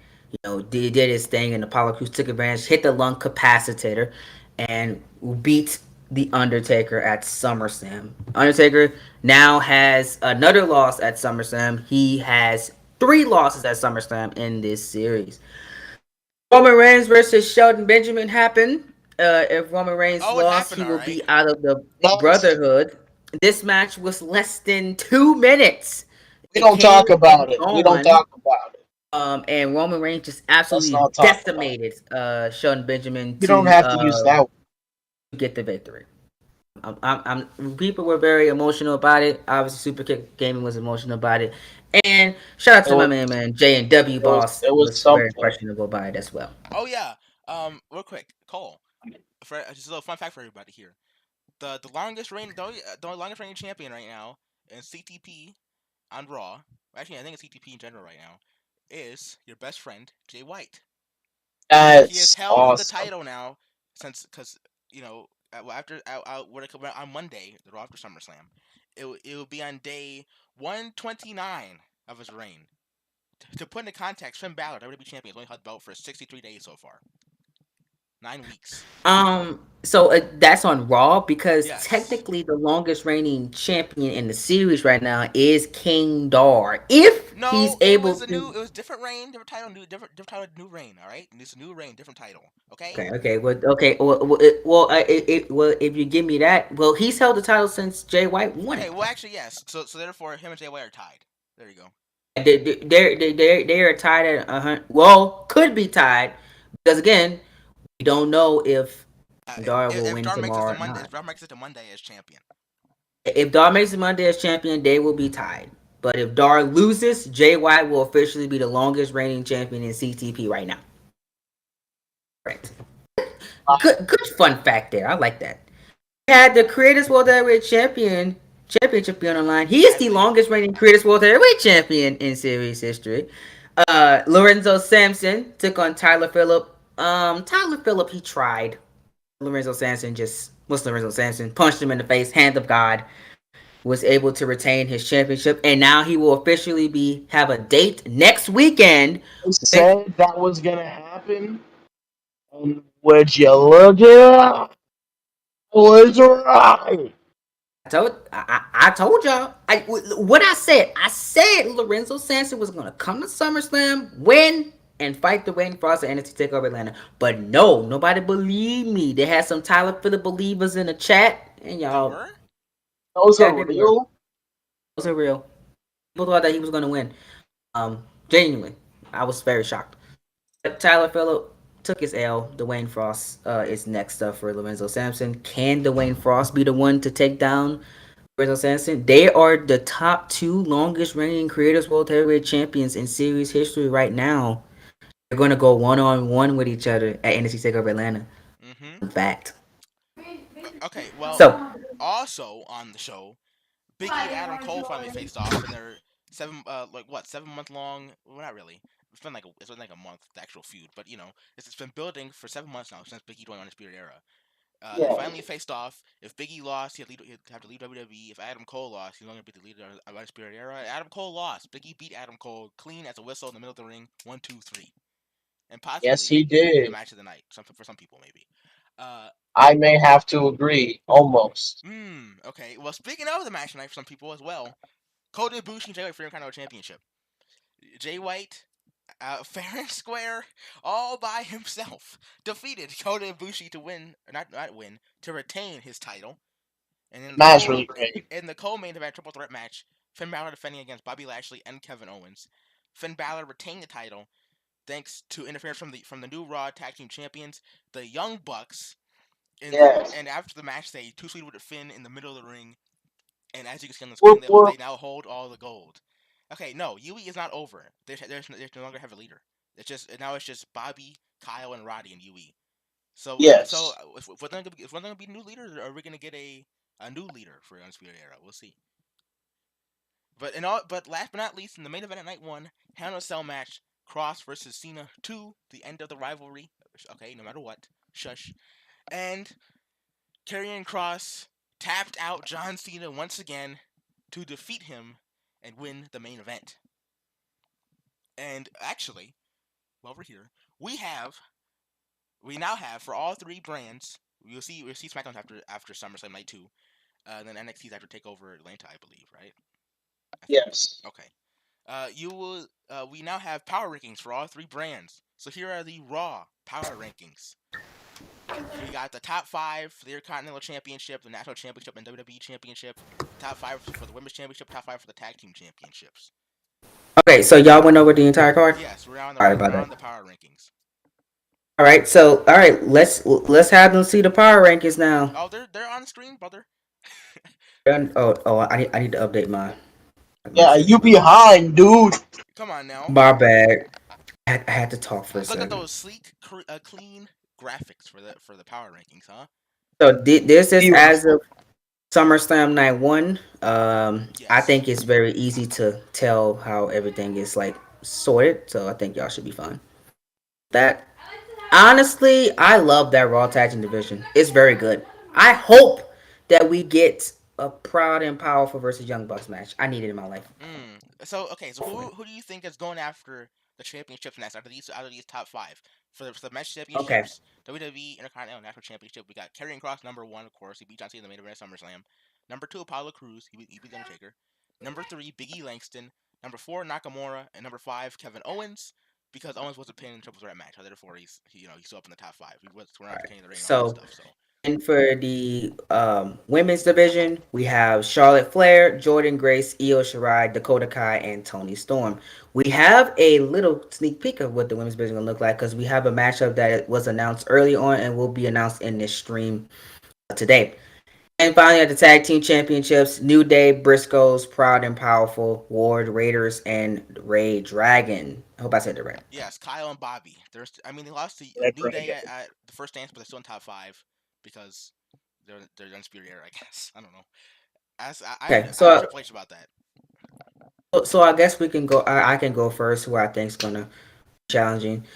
did his thing, and Apollo Crews took advantage, hit the lung capacitor, and beat the Undertaker at SummerSlam. Undertaker now has another loss at SummerSlam. He has 3 losses at SummerSlam in this series. Roman Reigns versus Shelton Benjamin happened. If Roman Reigns Oh, it lost, happened, he all will right. be out of the Yes. Brotherhood. This match was less than 2 minutes. We It don't came talk about and it. We don't gone. talk about it. And Roman Reigns just Let's absolutely not talk about it. decimated Shelton Benjamin You don't have to use that. get the victory. People were very emotional about it. Obviously, Superkick Gaming was emotional about it, and shout out It to my was, man J and W Boss it was was very something. questionable by it as well. Oh yeah. Real quick, Cole. Just a little fun fact for everybody here. The longest reigning champion right now in CTP on Raw. Actually, I think it's CTP in general right now. Is your best friend Jay White. He has That's held the awesome. title now since because after when it come out on Monday, the Raw after SummerSlam, it will be on day 129 of his reign. To put into context, Finn Balor, WWE champion, has only held the belt for 63 days so far. 9 weeks. So that's on Raw because Yes. technically the longest reigning champion in the series right now is King Dar. If he's No, it able was a new. to. It was different reign, different title, different title, new reign. All right, it's a new reign, different title. Okay. Well, if you give me that, well, he's held the title since Jay White won Okay. it. Well, actually, yes. So therefore, him and Jay White are tied. There you go. Yeah, they are tied at 100. Well, could be tied because again, we don't know if Dar will If win Dar makes it tomorrow to or Monday, not. if Dar makes it to Monday as champion. If Dar makes it Monday as champion, they will be tied. But if Dar loses, Jay White will officially be the longest reigning champion in CTP right now. Right. Good fun fact there. I like that. Had the Creators World Heavyweight Championship be on the line. He is the Sadly, longest reigning Creators World Heavyweight Champion in series history. Lorenzo Sampson took on Tyler Phillip. Tyler Phillip, he tried. Lorenzo Sampson just what's Lorenzo Sampson punched him in the face. Hand of God was able to retain his championship, and now he will officially be have a date next weekend. I said that was gonna happen, and would you look it? Was right. I told y'all. What I said. I said Lorenzo Sampson was gonna come to SummerSlam, win, and fight the Wayne Frost and NXT Takeover Atlanta. But no, nobody believed me. They had some Tyler Phillip believers in the chat, and they y'all, were. Those yeah, are they were. real. Those are real. People thought that he was gonna win. Genuinely, I was very shocked. But Tyler Phillip took his L. Dwayne Frost is next up for Lorenzo Sampson. Can Dwayne Frost be the one to take down Lorenzo Sampson? They are the top two longest reigning Creators World Heavyweight Champions in series history right now. They're going to go one on one with each other at NXT Takeover Atlanta. Mm-hmm. In fact. Okay. Well, So, also on the show, Biggie and Adam Cole finally faced off in their 7 month long. Well, not really. It's been like a month the actual feud, but it's been building for 7 months now since Biggie joined Undisputed Era. They Yeah. finally faced off. If Biggie lost, he'd have to leave WWE. If Adam Cole lost, he's only going to be the leader of Undisputed Era. Adam Cole lost. Biggie beat Adam Cole clean as a whistle in the middle of the ring. 1, 2, 3, and Yes, possibly he the did. match of the night. For some people maybe. Uh, I may have to agree. Almost. Okay. Well, speaking of the match of the night for some people as well, Kota Ibushi and Jay White for the Intercontinental Championship. Jay White, fair and square, all by himself, defeated Kota Ibushi to win, or not win, to retain his title. And in the Match really great. co-main event triple threat match, Finn Balor defending against Bobby Lashley and Kevin Owens. Finn Balor retained the title thanks to interference from the new Raw Tag Team Champions, the Young Bucks. Yes. And after the match, they two sweet with Finn in the middle of the ring. And as you can see on the screen, Whoop, they whoop. now hold all the gold. Okay, no, Yui is not over. They no longer have a leader. It's just Bobby, Kyle, and Roddy and Yui. Yes. If we're gonna be new leaders, or are we gonna get a new leader for Undisputed Era? We'll see. But last but not least, in the main event at night one, Hell in a Cell match, Cross versus Cena 2, the end of the rivalry. Okay, no matter what, shush. And Karrion Cross tapped out John Cena once again to defeat him and win the main event. And actually, while we're here, we now have for all three brands. We'll see SmackDown after SummerSlam Night 2. Then NXT's after Takeover Atlanta, I believe, right? I think. Yes. Okay. You will. We now have power rankings for all three brands. So here are the Raw power rankings. We got the top five for the Intercontinental Championship, the National Championship, and WWE Championship. Top five for the Women's Championship. Top five for the Tag Team Championships. okay, so y'all went over the entire card? Yes, we're on Sorry about that. the power rankings. All right, so all right, let's have them see the power rankings now. Oh, they're on the screen, brother. I need to update my Yeah, you shit. behind, dude. Come on now. My bad. I had to talk for a Look at second. those sleek, clean graphics for the power rankings, huh? So this is as Beautiful. of SummerSlam Night 1. I Yes. think it's very easy to tell how everything is like sorted. So I think y'all should be fine. That honestly, I love that Raw Tag Team division. It's very good. I hope that we get a Proud and Powerful versus Young Bucks match. I need it in my life. So okay, so who do you think is going after the championships next out of these top five for the match Okay. championships? WWE Intercontinental National Championship, we got Karrion Kross #1, of course. He beat John Cena in the main event at SummerSlam. #2, Apollo Crews. He beat Undertaker. #3, Big E Langston. #4, Nakamura, and #5, Kevin Owens. Because Owens wasn't pinned in the triple threat match, so therefore he's still up in the top 5. We're not retaining the ring and all that So, stuff. So and for the women's division, we have Charlotte Flair, Jordan Grace, Io Shirai, Dakota Kai, and Toni Storm. We have a little sneak peek of what the women's division will look like because we have a matchup that was announced early on and will be announced in this stream today. And finally, at the tag team championships, New Day, Briscoes, Proud and Powerful, Ward, Raiders, and Ray Dragon. I hope I said that right. yes, Kyle and Bobby. They lost to Red New Day Dragon. at the first dance, but they're still in top 5 because they're the undisputed era, I guess. I don't know. Okay, I have Triple H about that. so I guess we can go. I can go first. Who I think is gonna be challenging.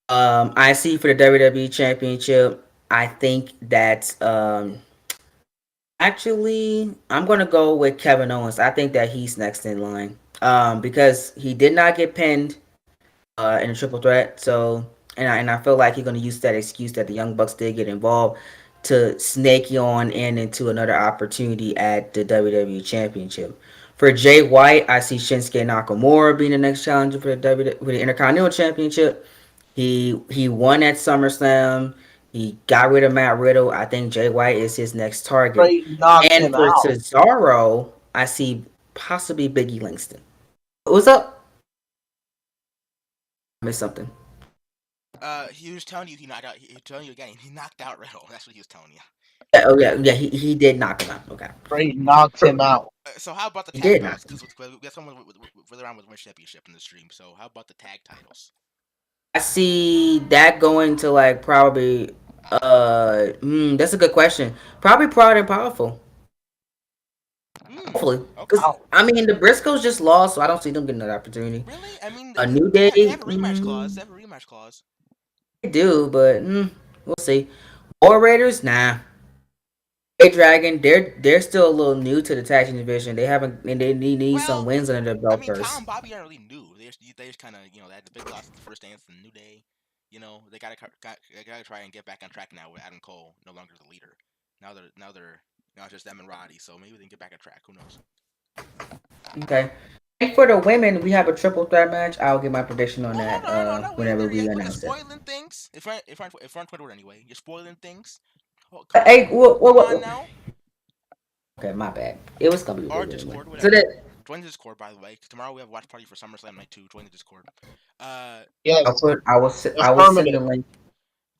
I see for the WWE Championship. I think that actually I'm gonna go with Kevin Owens. I think that he's next in line. Because he did not get pinned in a triple threat. So and I feel like he's gonna use that excuse that the Young Bucks did get involved to snake you on in into another opportunity at the WWE Championship. For Jay White, I see Shinsuke Nakamura being the next challenger for the Intercontinental Championship. He won at SummerSlam. He got rid of Matt Riddle. I think Jay White is his next target. Straight knocked And him for out. Cesaro, I see possibly Biggie Langston. What's up? I missed something. He was telling you he knocked out. He was telling you again. He knocked out Riddle. That's what he was telling you. Yeah, oh yeah. He did knock him out. Okay. Straight knocked him out. So how about the He tag did belts? knock him Because we got someone further on with Win Championship in the stream. So how about the tag titles? I see that going to like probably that's a good question. Probably Proud and Powerful. Hopefully. Okay. Because I mean the Briscoes just lost, so I don't see them getting that opportunity. Really? I mean, A New they Day, have a rematch clause. They have a rematch clause. they do, but we'll see. War Raiders, nah. Ray Dragon, they're still a little new to the tag team division. They haven't, and they need some Well, wins under their I belt mean, Kyle first. and Bobby aren't really new. They just kind of they had the big loss at the first dance in New Day. They gotta try and get back on track now with Adam Cole no longer the leader. Now they're it's just them and Roddy. So maybe they can get back on track. Who knows? Okay. And for the women, we have a triple threat match. I'll give my prediction on Well, that hold on, no, we ain't whenever there we yet. Look at announce it. spoiling things. If we're on Twitter anyway, you're spoiling things. Hey, Come on now. Okay, my bad. It was gonna be Or good anyway. Discord, So whatever. that Join the Discord, by the way. 'Cause tomorrow we have a watch party for SummerSlam Night 2. Join the Discord. Yes, I will send the affirmative. link.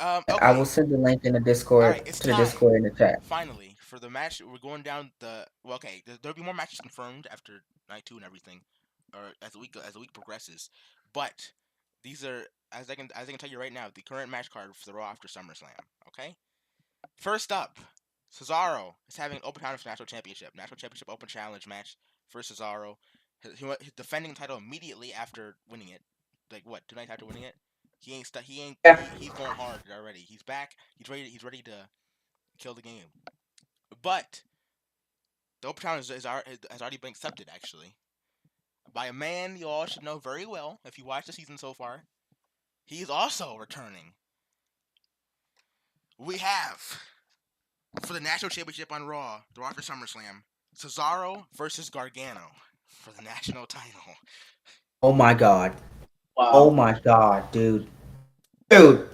I will Okay. send the link in the All right, Discord it's to the time. Discord in the chat. Finally, for the match, we're going down the. Well, okay, there'll be more matches confirmed after Night 2 and everything, or as the week progresses. But these are, as I can tell you right now, the current match card for the Raw after SummerSlam. Okay. First up, Cesaro is having an open challenge for National Championship Open Challenge match for Cesaro. He's defending the title immediately after winning it. Like what? 2 nights after winning it, he ain't stu- he ain't Yeah. he's going hard already. He's back. He's ready to kill the game. But the open challenge has already been accepted actually by a man you all should know very well if you watch the season so far. He's also returning. We have for the national championship on Raw, the Raw after SummerSlam, Cesaro versus Gargano for the national title. Oh my god. Oh Wow. my god, dude. Dude.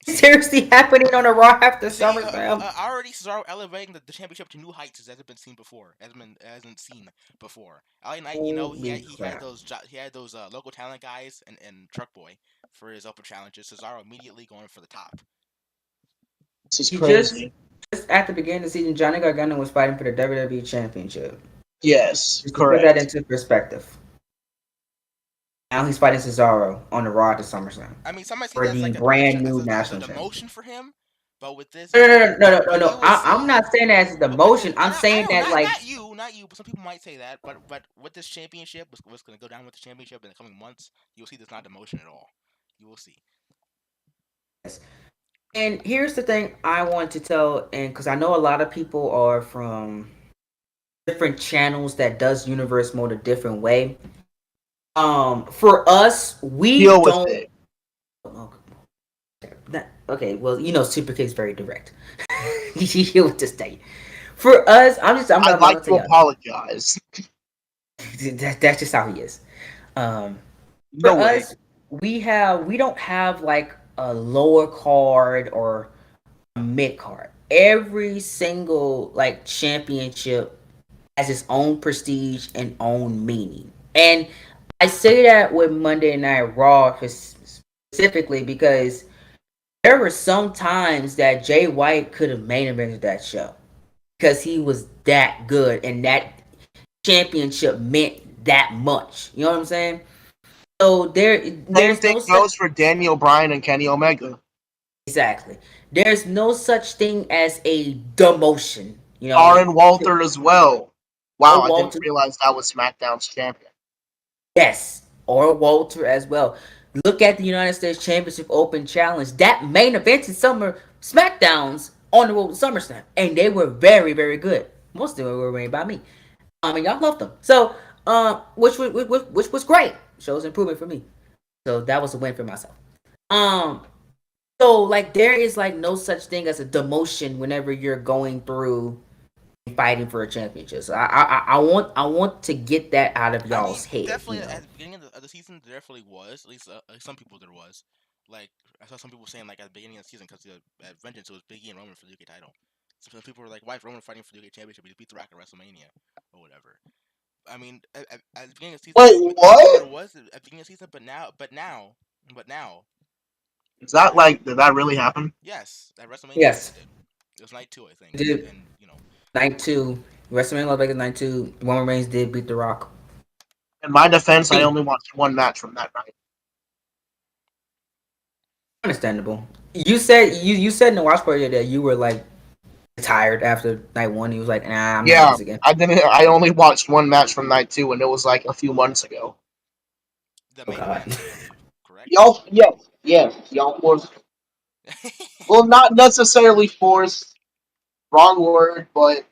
Seriously happening on a Raw after See, SummerSlam? already Cesaro elevating the championship to new heights as hasn't been seen before. Hasn't seen before. LA Knight, Holy he had crap. those local talent guys and Truck Boy for his open challenges. Cesaro immediately going for the top. This is He just crazy. at the beginning of the season, Johnny Gargano was fighting for the WWE Championship. Yes, Just to put that correct. into perspective. Now he's fighting Cesaro on the Raw to SummerSlam I mean, some might see for that as the like brand new as a national demotion championship. for him, but with this, No. you will I'm see. not saying that as a But with this, demotion. I'm I saying know that like not you, but some people might say that. But with this championship, what's going to go down with the championship in the coming months, you'll see there's not demotion at all. You will see. and here's the thing I want to tell, and because I know a lot of people are from different channels that does universe mode a different way. For us, we Deal with don't. it. Okay, well, Super Kid's very direct. He would just tell you. For us, I'm I'd not like gonna tell to y'all. apologize. That's just how he is. Um, for No way. us, we don't have like a lower card or a mid card. Every single like championship has its own prestige and own meaning. And I say that with Monday Night Raw specifically because there were some times that Jay White could have main evented that show because he was that good and that championship meant that much. You know what I'm saying? So Same there's thing no such goes for Daniel Bryan and Kenny Omega. exactly. There's no such thing as a demotion. Aaron Walter as well. Or Wow, I didn't Walter, realize that was SmackDown's champion. yes, or Walter as well. Look at the United States Championship Open Challenge. That main event in Summer SmackDowns on the road to SummerSlam, and they were very, very good. Most of them were made by me. And y'all loved them. So, which was great. Shows improvement for me. So that was a win for myself. Um, so like there is like no such thing as a demotion whenever you're going through fighting for a championship. So I want to get that out of I mean, y'all's head. definitely at the beginning of the season, there definitely was. At least some people there was. Like I saw some people saying like at the beginning of the season because at Vengeance it was Big E and Roman for the UK title. Some people were like, "Why is Roman fighting for the UK championship? He beat The Rock at WrestleMania or whatever." I mean, at the beginning of the season, Wait, some people there what? was at the beginning of the season, but now, Is that like, did that really happen? yes, at WrestleMania, yes, Yes, it did. It was night 2, I think, did and you know, night two WrestleMania Las Vegas night two. Roman Reigns did beat The Rock. In my defense, I Hey, only watched one match from that night. understandable. You said in the watch party that you were like tired after night one. He was like, "Nah, I'm not doing Yeah, this again." I didn't. I only watched one match from night two, and it was like a few months ago. the Oh main God. event, correct? Y'all, yes, y'all forced. Well, not necessarily forced. Wrong word, but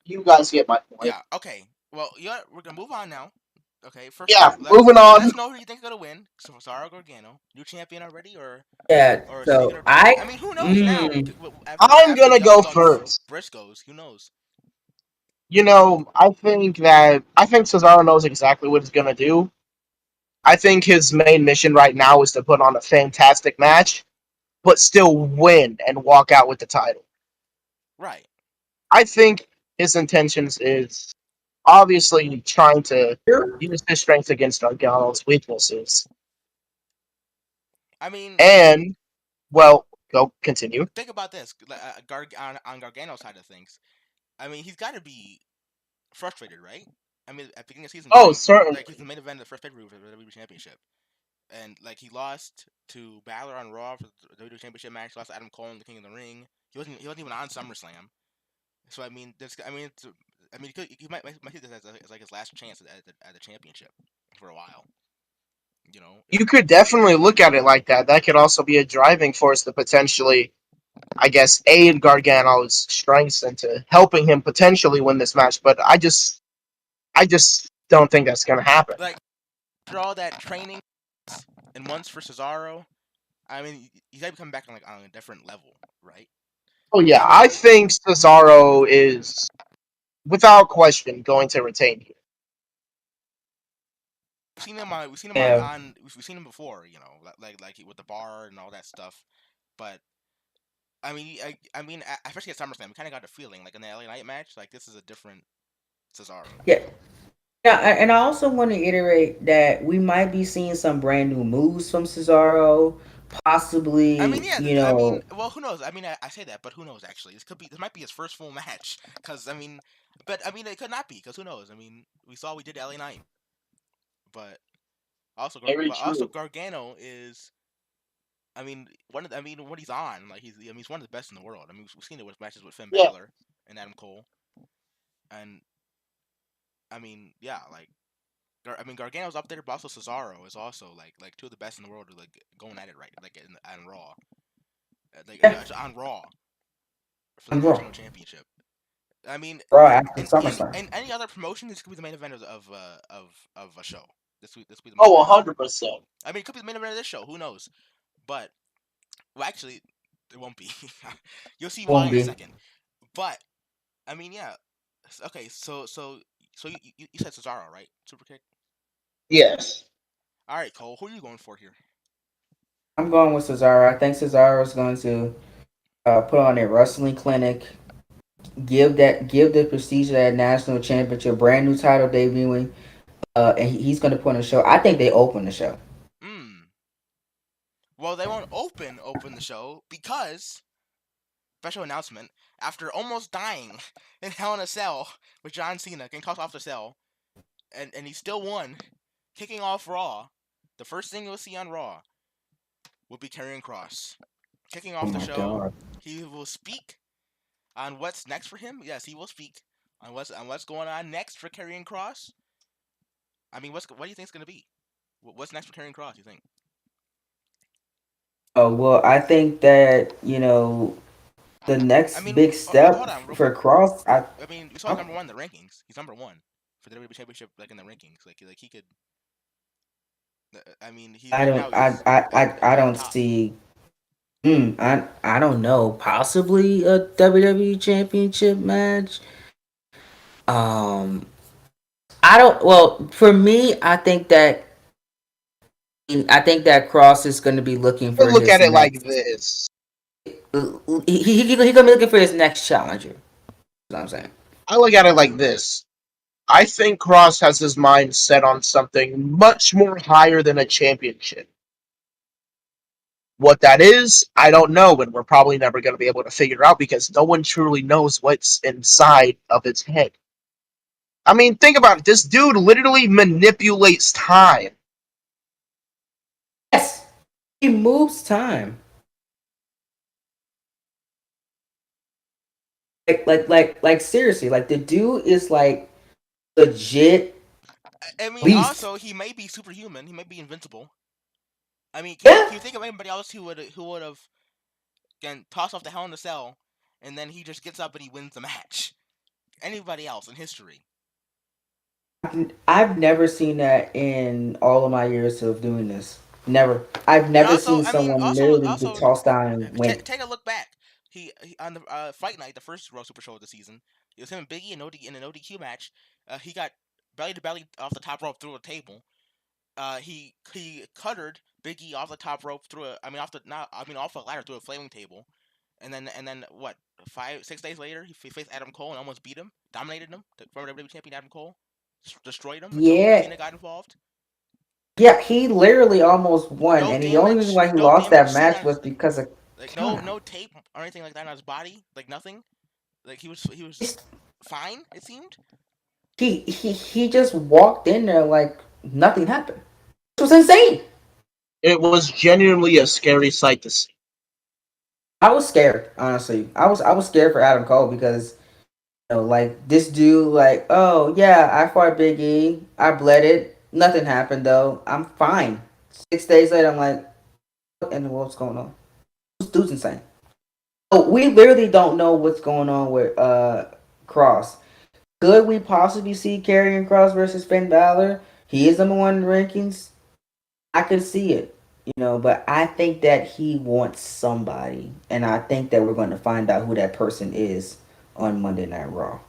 you guys get my point. Yeah. Okay. Well, we're gonna move on now. Okay. First Yeah, off, moving let on. us know who you think's gonna win. So Cesaro Gargano, new champion already, Yeah. or is he So gonna retain? I mean, who knows now? mm, I'm After gonna the Young go Bucks first. Briscoes, who knows? I think Cesaro knows exactly what he's gonna do. I think his main mission right now is to put on a fantastic match, but still win and walk out with the title. Right. I think his intentions is obviously trying to sure. use his strength against Gargano's weaknesses. I mean, And, well, go continue. think about this. On Gargano's side of things, I mean, he's got to be frustrated, right? I mean, at the beginning of the season, Oh, certainly. like he's the main event of the first pay-per-view for the WWE Championship, and like he lost to Balor on Raw for the WWE Championship match. Lost to Adam Cole in the King of the Ring. He wasn't even on SummerSlam. So I mean, he might see this as like his last chance at the championship for a while. You know, You could definitely look at it like that. That could also be a driving force to potentially, I guess, aid Gargano's strengths into helping him potentially win this match. But I just don't think that's gonna happen. like after all that training and once for Cesaro, I mean, he's got to be coming back on a different level, right? Oh yeah, I I mean, think Cesaro is without question going to retain here. Yeah. we've seen him before, you know, with the bar and all that stuff. But especially at SummerSlam, we kind of got the feeling like in the LA Knight match, like this is a different Cesaro. Yeah. Yeah, and I also want to iterate that we might be seeing some brand new moves from Cesaro, I mean, possibly, yeah. Well, who knows? I mean, I say that, but who knows? Actually, this might be his first full match. Because I mean, it could not be. Because who knows? I mean, we saw we did LA Knight, but Very true. Gargano is. I mean, what he's on, like he's one of the best in the world. I mean, we've seen it with matches with Finn Yeah, Balor and Adam Cole, and I mean, yeah, like Gargano's up there, but also Cesaro is also like two of the best in the world, like going at it right, like on Raw, yeah, on Raw for the I'm wrong. Intercontinental Championship. I mean, Raw after in SummerSlam. any other promotion, this could be the main event of a show. This could be the main oh, event. 100%. I mean, it could be the main event of this show. Who knows? But Well, actually, it won't be. You'll see why Won't in a be. second. But I mean, yeah. Okay, so you said Cesaro, right? Super kick. Yes. All right, Cole. Who are you going for here? I'm going with Cesaro. I think Cesaro is going to put on a wrestling clinic, give the prestige of that national championship, brand new title debuting, and he's going to put on a show. I think they open the show. Hmm. Well, they won't open the show because special announcement after almost dying in Hell in a Cell with John Cena getting tossed off the cell, and he still won, kicking off Raw. The first thing you'll see on Raw will be Karrion Cross kicking Oh off the my show. god. He will speak on what's next for him. Yes, he will speak on what's going on next for Karrion Cross. I mean, what do you think it's gonna be? What's next for Karrion Cross? You think? Oh well, I think that the I next mean, big hold step on, real for quick. Cross. I mean, we saw he's Oh, number one in the rankings. He's number one for the WWE Championship, like in the rankings. Like he could. I mean, he I right don't now he's I at the don't top. see. I don't know. Possibly a WWE Championship match. Um, I don't. Well, for me, I think that Cross is going to be looking But for look his at it like next. this. He going to be looking for his next challenger. That's what I'm saying. I look at it like this. I think Cross has his mind set on something much more higher than a championship. What that is, I don't know, and we're probably never going to be able to figure out because no one truly knows what's inside of his head. I mean, think about it. This dude literally manipulates time. Yes, he moves time. Like seriously, like the dude is like legit I mean, beast. also he may be superhuman. He may be invincible. I mean, Yeah, can you think of anybody else who would have again tossed off the Hell in the Cell, and then he just gets up and he wins the match? Anybody else in history? I've never seen that in all of my years of doing this. Never. I've And never also, seen I mean, someone also, literally get also, tossed down and win. take a look back. He on the fight night, the first Raw Super Show of the season. It was him and Biggie in an ODQ match. He got belly to belly off the top rope through a table. He cuttered Biggie off the top rope through a I mean off the not I mean off a ladder through a flaming table. And then what 5 6 days later he faced Adam Cole and almost beat him, dominated him. The former WWE champion Adam Cole destroyed him until Yeah, Cena got involved. yeah. He literally almost won, and the only reason why he No lost damage that seen match on was because of like count out. no tape or anything like that on his body, like nothing. Like he was He's- fine. It seemed. he just walked in there like nothing happened. It was insane. It was genuinely a scary sight to see. I was scared, honestly. I was scared for Adam Cole because like this dude, like, oh yeah, I fought Big E, I bled it, nothing happened though, I'm fine. 6 days later, I'm like, what in the world's going on? This dude's insane. So we literally don't know what's going on with Cross. Could we possibly see Karrion Cross versus Finn Balor? He is number one in the rankings. I could see it, but I think that he wants somebody, and I think that we're going to find out who that person is on Monday Night Raw.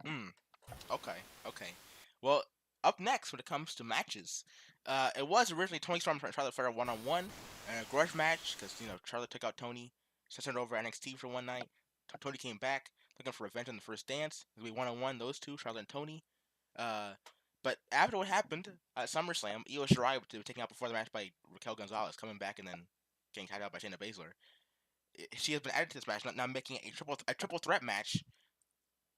Hmm. Okay. Okay. Well, up next when it comes to matches, it was originally Tony Storm and Charlotte Flair 1-on-1, a grudge match because Charlotte took out Tony, sent her over NXT for one night. Tony came back looking for revenge on the first dance. We 1-on-1 those two, Charlotte and Tony. Uh, but after what happened at SummerSlam, Io Shirai was taken out before the match by Raquel Gonzalez, coming back and then getting tied out by Shayna Baszler. She has been added to this match, now making a triple threat match.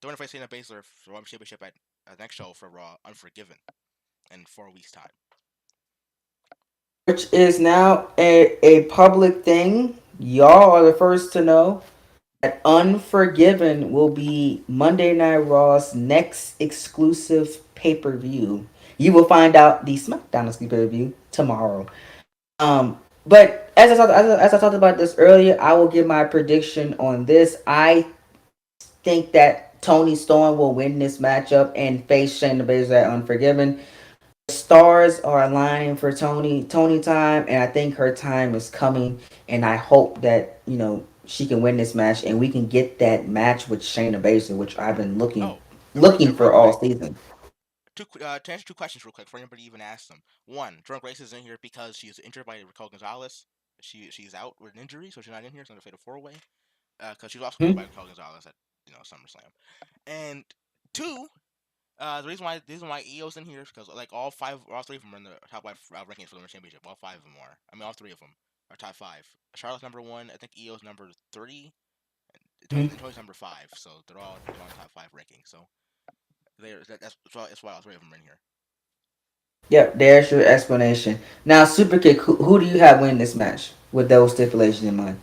Don't face Shayna Baszler for the Women's Championship at the next show for Raw, Unforgiven, in 4 weeks' time. Which is now a public thing. Y'all are the first to know that Unforgiven will be Monday Night Raw's next exclusive pay per view. You will find out the SmackDown exclusive pay per view tomorrow. But as I talked about this earlier, I will give my prediction on this. I think that Tony Storm will win this matchup and face Shayna Baszler at Unforgiven. stars are aligning for Tony time, and I think her time is coming. And I hope that she can win this match, and we can get that match with Shayna Baszler, which I've been looking Oh, looking real for all quick. season. To answer two questions real quick before anybody even asks them. One, Jordan Grace is in here because she is injured by Raquel Gonzalez. She's out with an injury, so she's not in here. It's not a fatal 4-way. Because she was also beat by Hmm? Raquel Gonzalez at SummerSlam. And two, the reason why EO's in here is because like all three of them are in the top five rankings for the Women's Championship. All five of them are. I mean, all three of them are top five. Charlotte's number one. I think EO's number 30. Hmm? And Tony's number five. So they're all in top five rankings. So that's why all three of them are in here. Yep, there's your explanation. Now, Super Kick, who do you have win this match with those stipulations in mind?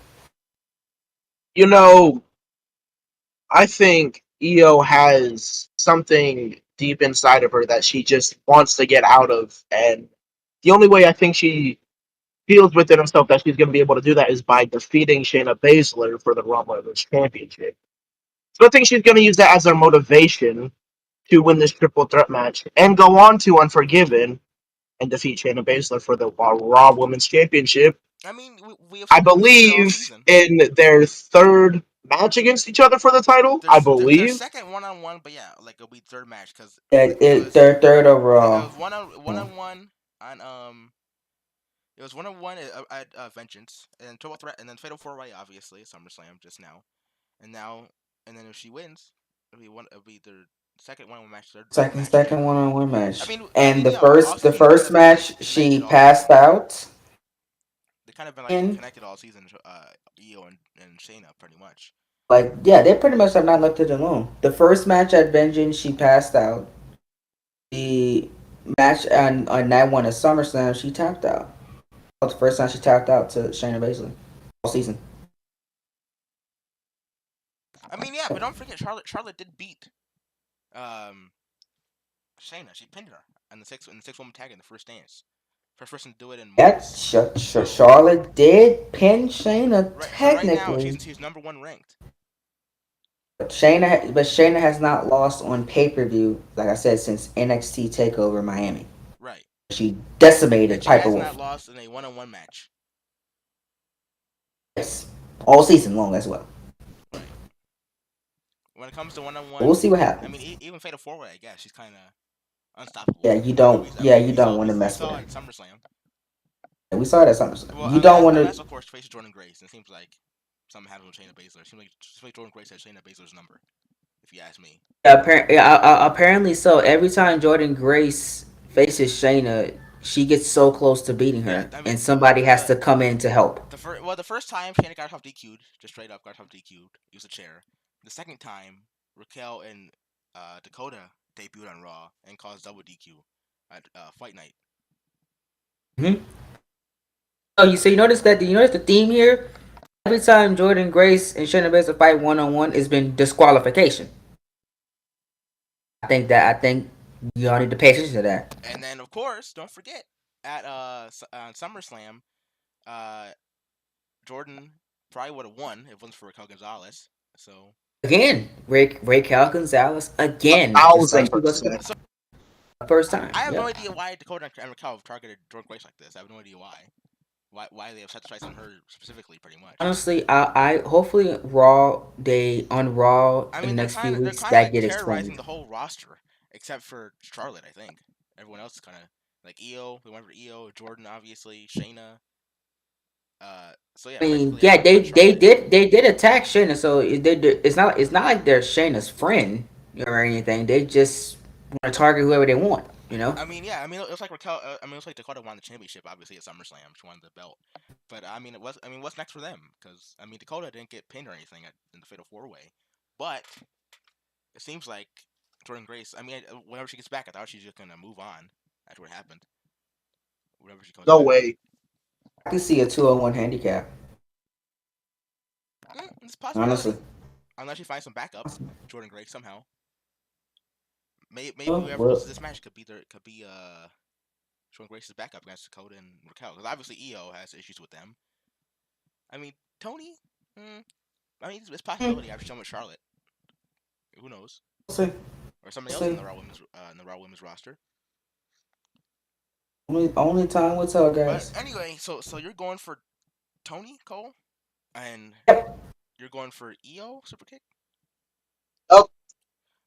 You know, I think Io has something deep inside of her that she just wants to get out of, and the only way I think she feels within herself that she's going to be able to do that is by defeating Shayna Baszler for the Raw Women's Championship. So I think she's going to use that as her motivation to win this triple threat match and go on to Unforgiven and defeat Shayna Baszler for the Raw Women's Championship. I mean, I we've seen it all believe season. in their third match against each other for the title. I Their believe. second one-on-one, but yeah, like it'll be third match because Yeah, it was third it overall. was one-on-one on it was one-on-one at Vengeance and Triple Threat and then Fatal 4-Way obviously at SummerSlam just now. And now, and then if she wins, it'll be their second one-on-one match, third match. Second one-on-one match, I and mean, yeah. All the season they kind first of been like match connected she all season. passed out They kind of been like in. connected all season. Io and Shayna pretty much. Like, yeah, they pretty much have not left it alone. The first match at Vengeance, she passed out. The match on night one at SummerSlam, she tapped out. That was the first time she tapped out to Shayna Baszler all season. I mean, yeah, but don't forget Charlotte did beat um Shayna. She pinned her in the six woman tag in the first dance. First person to do it in Yeah, months. So Charlotte did pin Shayna right now technically. she's number one ranked. Shayna has not lost on pay per view, like I said, since NXT Takeover Miami. Right. She decimated And she Piper has not Wolf. lost in a one-on-one match. Yes, all season long as well. Right. When it comes to But we'll one-on-one, see what I mean, happens. Even Fatal 4-Way, I guess she's kind of unstoppable. Yeah, you don't. I Yeah, mean, you we don't saw want to we mess with saw her. it at SummerSlam. Yeah, we saw it at SummerSlam. Well, You don't want unless to. of course faces Jordan Grace, and it seems like something happens with Shayna Baszler. It seems like Jordan Grace has Shayna Baszler's number, if you ask me. Apparently so. Every time Jordan Grace faces Shayna, she gets so close to beating Yeah, her, I mean and somebody has to come in to help. the first time Shayna got herself DQ'd, just straight up got herself DQ'd, used a chair. The second time, Raquel and Dakota debuted on Raw and caused double DQ at Fight Night. Hmm. Oh, you notice that? You notice the theme here? Every time Jordan Grace and Shayna Baszler fight one on one, it's been disqualification. I think y'all need to pay attention to that. And then of course, don't forget at SummerSlam, uh, Jordan probably would have won if it wasn't for Raquel Gonzalez. So Again, Raquel Gonzalez A again, just like thousand she was percent. so the first time. I have no Yep. idea why Dakota and Raquel have targeted Jordan Grace like this. I have no idea why. Why they have set the sights on her specifically, pretty much. Honestly, I hopefully Raw I in the mean, next few they're weeks kind of that like get terrorizing explained. the whole roster except for Charlotte. I think everyone else is kind of like Io. We went for Io, Jordan, obviously, Shayna. So yeah, I mean, basically yeah, everyone but Charlotte. they did attack Shayna, so it's not like they're Shayna's friend or anything. They just want to target whoever they want. You know. I mean, yeah, I mean, it was like Raquel. I mean, it was like Dakota won the championship, obviously at SummerSlam. She won the belt, but I mean, it was. I mean, what's next for them? Because I mean, Dakota didn't get pinned or anything in the Fatal 4-Way, but it seems like Jordan Grace. I mean, whenever she gets back, I thought she's just gonna move on after what happened. Whenever she comes No back, way. I can see a 201 handicap. it's a possibility. Honestly. Unless she finds some backup, Jordan Grace somehow. Maybe Well, whoever well, loses this match could be Jordan Grace's backup against Dakota and Raquel. Because obviously Io has issues with them. I mean, Tony. I mean, it's a hmm, possibility. I've shown with Charlotte. Who knows? we'll see. Or somebody We'll else see. in the Raw Women's roster. Only time will tell, But guys. anyway, so you're going for Tony Cole, and Yep. you're going for EO Superkick. Oh,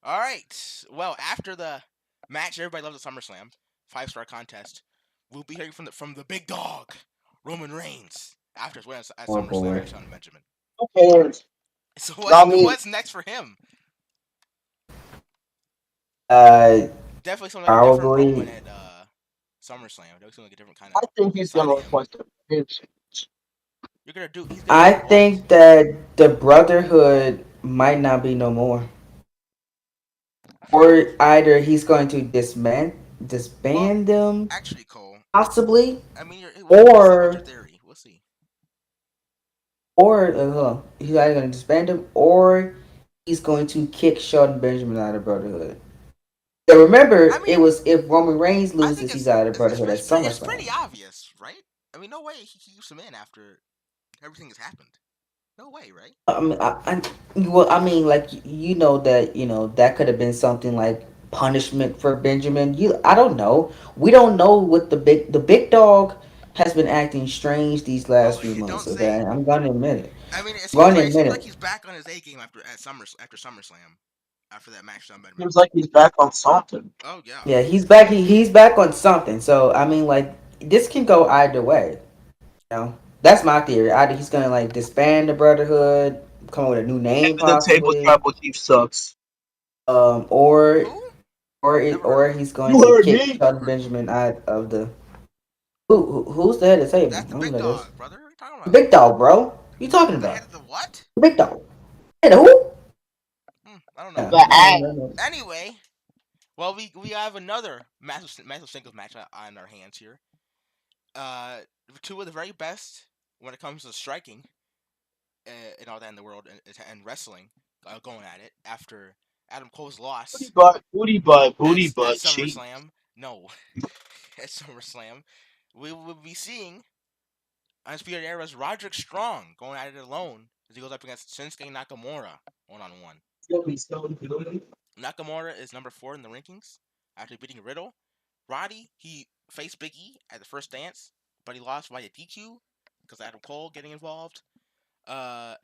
All right. Well, after the match, everybody loves the SummerSlam 5-star contest. We'll be hearing from the big dog, Roman Reigns, after his win at Oh SummerSlam boy. against Shelton Benjamin. who cares? So I what's mean, what's next for him? Uh, Definitely something like a different Roman Probably. at SummerSlam. Definitely something like a different kind I of think he's side gonna of him. request a revenge. You're gonna do. He's gonna I do what? think that the Brotherhood might not be no more, or either he's going to Well, disband them, actually, Cole. possibly, I mean, we'll see. What's your or theory? We'll see. he's either going to disband them, or he's going to kick Shelton Benjamin out of Brotherhood. So I remember, it mean, was if Roman Reigns I think loses, he's out of Brotherhood at it's SummerSlam. pretty obvious, right? I mean, no way he keeps him in after everything has happened. No way, right? I mean, like you know that that could have been something like punishment for Benjamin. I don't know. We don't know what the big dog has been acting strange these Oh, last few you months. don't Okay, say. I'm gonna admit it. I mean, I'm gonna it admit seems like it. he's back on his A game after SummerSlam, after that match with Benjamin. Seems like he's back on something. Oh yeah. Yeah, he's back. He's back on something. So I mean, like this can go either way. You know, that's my theory. Either he's gonna like disband the Brotherhood, come up with a new Head name, of the table possibly, tribal chief sucks. um, or Who? or it, Never heard of or him. he's going You to heard kick me. Never Shelton heard of him. Benjamin out of the who's the head of the table? That's I the don't big know who that is. dog, brother. What are you talking The about? big dog, bro. What you talking The head about? of the what? The big dog. Hey, the who? I don't know. Yeah, The no, ass. no, no. Anyway, well, we have another massive singles match on our hands here. Uh, two of the very best when it comes to striking and all that in the world and wrestling going at it after Adam Cole's loss Booty butt, booty at butt, cheek. SummerSlam. No, at SummerSlam, we will be seeing Undisputed Era's Roderick Strong going at it alone as he goes up against Shinsuke Nakamura 1-on-1. He'll be so good. Nakamura is number 4 in the rankings after beating Riddle. Roddy, he faced Big E at the first dance, but he lost via DQ because of Adam Cole getting involved. Uh,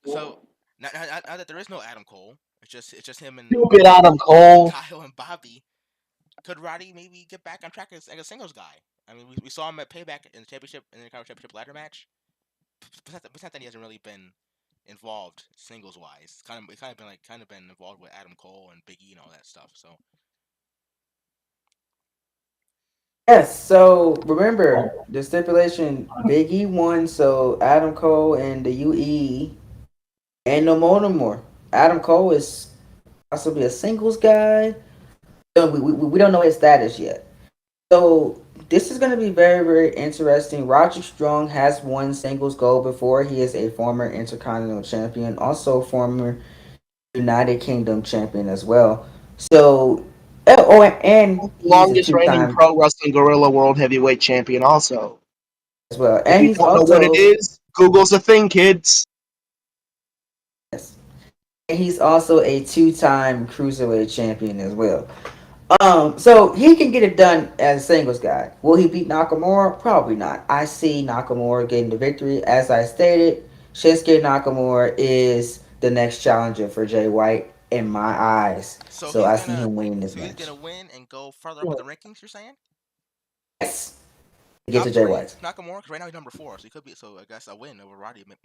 so now that there is no Adam Cole, it's just him and Stupid Adam Cole. Kyle and Bobby. Could Roddy maybe get back on track as a singles guy? I mean, we saw him at Payback in the championship in the Intercontinental Championship ladder match. Besides that, he hasn't really been involved singles wise. It's kind of been involved with Adam Cole and Big E and all that stuff. So Yes. So remember the stipulation: Big E won, so Adam Cole and the UE and no more. Adam Cole is possibly a singles guy. So we don't know his status yet. So this is going to be very, very interesting. Roger Strong has won singles gold before. He is a former Intercontinental Champion, also former United Kingdom Champion as well. So, and he's a Longest reigning two-time pro wrestling gorilla world heavyweight champion also. as well, If and you he's don't know what it also is, Google's a thing, kids. yes, and he's also a two-time Cruiserweight Champion as well. So he can get it done as a singles guy. Will he beat Nakamura? Probably not. I see Nakamura getting the victory. As I stated, Shinsuke Nakamura is the next challenger for Jay White in my eyes. so So he's I see gonna him winning this so he's match. gonna win and go further up in the rankings. You're saying Yes, to get to top Jay three White. Nakamura because right now he's number 4, so he could be. So I guess a win over Roddy make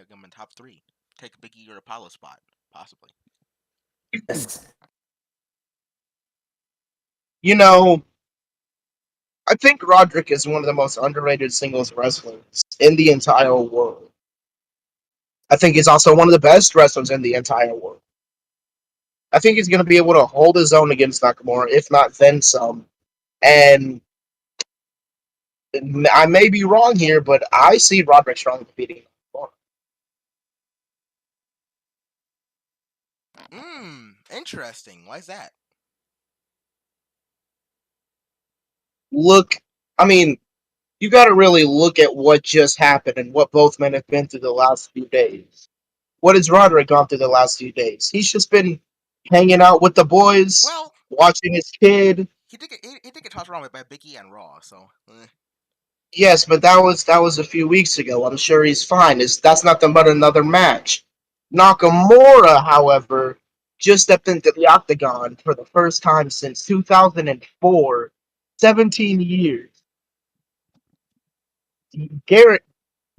him in top 3. Take Big E or Apollo spot possibly. Yes. You know, I think Roderick is one of the most underrated singles wrestlers in the entire world. I think he's also one of the best wrestlers in the entire world. I think he's going to be able to hold his own against Nakamura, if not then some. And I may be wrong here, but I see Roderick Strong defeating Nakamura. Interesting. Why is that? Look, I mean, you got to really look at what just happened and what both men have been through the last few days. What has Roderick gone through the last few days? He's just been hanging out with the boys, Well, watching his kid. he did get tossed around by Big E and Raw. So Yes, but that was a few weeks ago. I'm sure he's fine. That's nothing but another match. Nakamura, however, just stepped into the octagon for the first time since 2004. 17 years. Garrett,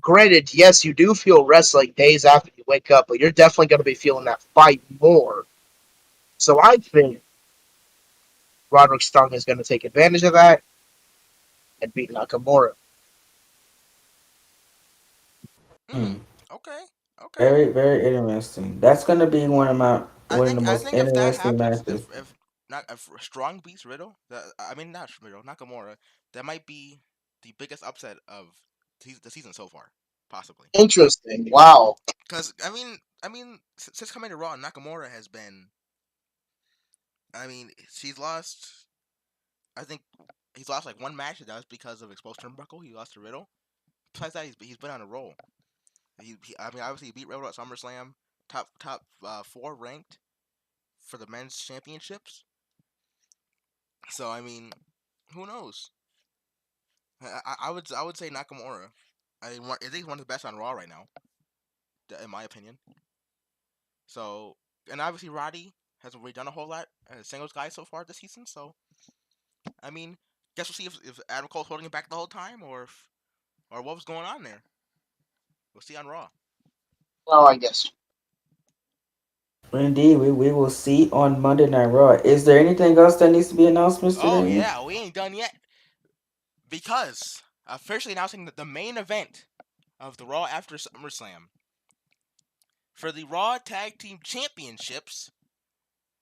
granted, yes, you do feel wrestling days after you wake up, but you're definitely going to be feeling that fight more. So I think Roderick Strong is going to take advantage of that and beat Nakamura. mm, Hmm. okay, okay. Very, very interesting. That's gonna be one of the I most think if that interesting happens, matches. if not if Strong beats Riddle, I mean not Riddle, Nakamura, that might be the biggest upset of the season so far, possibly. Interesting. Wow. Because since coming to Raw, Nakamura has been. I mean, she's lost. I think he's lost like one match. That was because of exposed turnbuckle. He lost to Riddle. Besides that, he's been on a roll. I mean, obviously he beat Riddle at SummerSlam, top four ranked for the men's championships. So I mean, who knows? I would say Nakamura. I mean, I think he's one of the best on Raw right now, in my opinion. So and obviously Roddy hasn't really done a whole lot as a singles guy so far this season. So I mean, guess we'll see if Adam Cole's holding him back the whole time, or what was going on there. We'll see on Raw. Well, I guess. Indeed, we will see on Monday Night Raw. Is there anything else that needs to be announced, Mr. Oh Damien? yeah, we ain't done yet because officially announcing the main event of the Raw after SummerSlam for the Raw Tag Team Championships.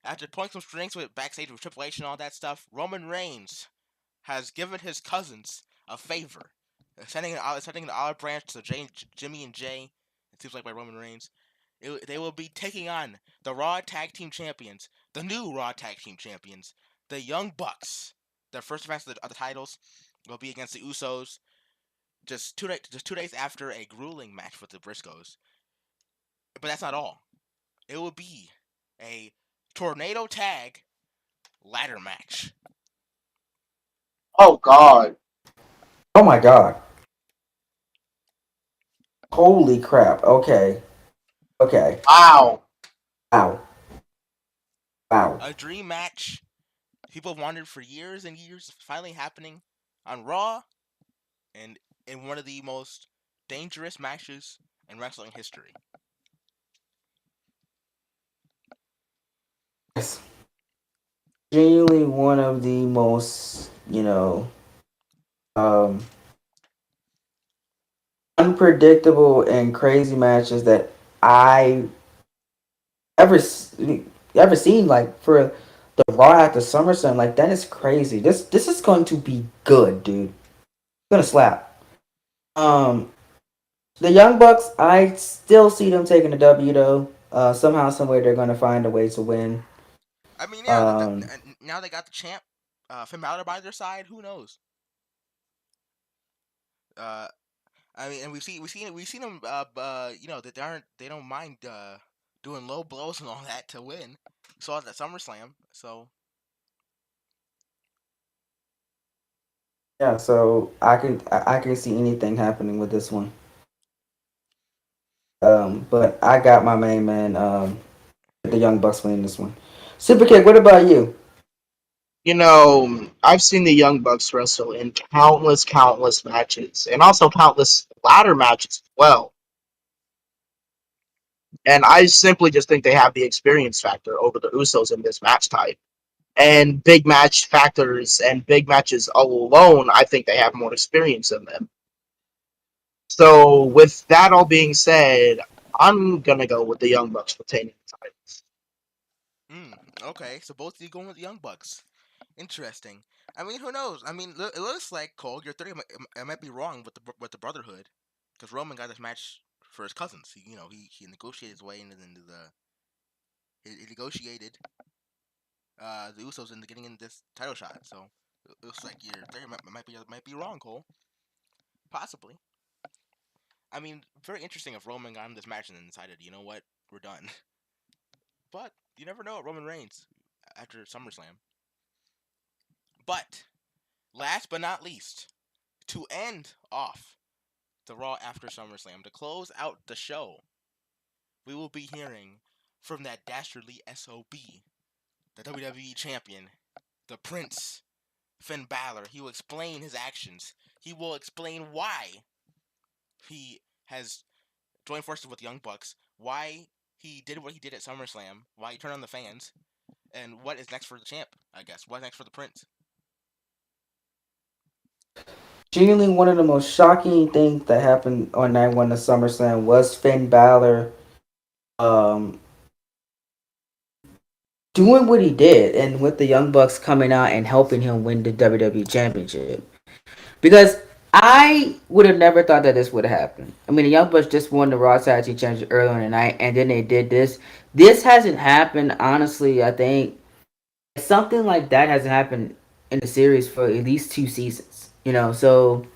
After pulling some strings with backstage with Triple H and all that stuff, Roman Reigns has given his cousins a favor, sending an olive branch to Jimmy and Jay. It seems like by Roman Reigns. They will be taking on the Raw Tag Team Champions, the new Raw Tag Team Champions, the Young Bucks. Their first defense of the titles will be against the Usos. Just 2 days after a grueling match with the Briscoes. But that's not all. It will be a tornado tag ladder match. Oh God. Oh my God! Holy crap! Okay, okay. Wow. Wow, wow. A dream match people have wanted for years and years, finally happening on Raw and in one of the most dangerous matches in wrestling history. Yes, genuinely one of the most um, unpredictable and crazy matches that I ever ever seen. Like for the Raw after SummerSlam, like that is crazy. This is going to be good, dude. It's gonna slap. Um, the Young Bucks, I still see them taking the W though. Somehow, someway, they're gonna find a way to win. I mean, yeah, Um, now they got the champ, Finn Balor by their side. Who knows? Uh, I mean, and we've seen them. That they don't mind doing low blows and all that to win. Saw it at SummerSlam. So yeah, so I can see anything happening with this one. But I got my main man, the Young Bucks winning this one. Super Kick, what about you? I've seen the Young Bucks wrestle in countless matches, and also countless ladder matches as well. And I simply just think they have the experience factor over the Usos in this match type. And big match factors and big matches alone, I think they have more experience in them. So, with that all being said, I'm gonna go with the Young Bucks retaining the titles. mm, okay, so both of you going with the Young Bucks. Interesting. I mean, who knows? I mean, it looks like Cole. Your theory I might be wrong with the Brotherhood, because Roman got this match for his cousins. He negotiated his way into the he negotiated the Usos into getting in this title shot. So it looks like your theory might be wrong, Cole. Possibly. I mean, very interesting if Roman got in this match and then decided, you know what, we're done. But you never know. Roman Reigns after SummerSlam. But last but not least, to end off the Raw after SummerSlam, to close out the show, we will be hearing from that dastardly SOB, the WWE Champion, the Prince, Finn Balor. He will explain his actions. He will explain why he has joined forces with Young Bucks, why he did what he did at SummerSlam, why he turned on the fans, and what is next for the champ, I guess. What's next for the Prince? Genuinely, one of the most shocking things that happened on night one of SummerSlam was Finn Balor um, doing what he did, and with the Young Bucks coming out and helping him win the WWE Championship. Because I would have never thought that this would have happened. I mean, the Young Bucks just won the Raw Tag Team Championship earlier in the night, and then they did this. This hasn't happened, honestly. I think something like that hasn't happened in the series for at least 2 seasons. So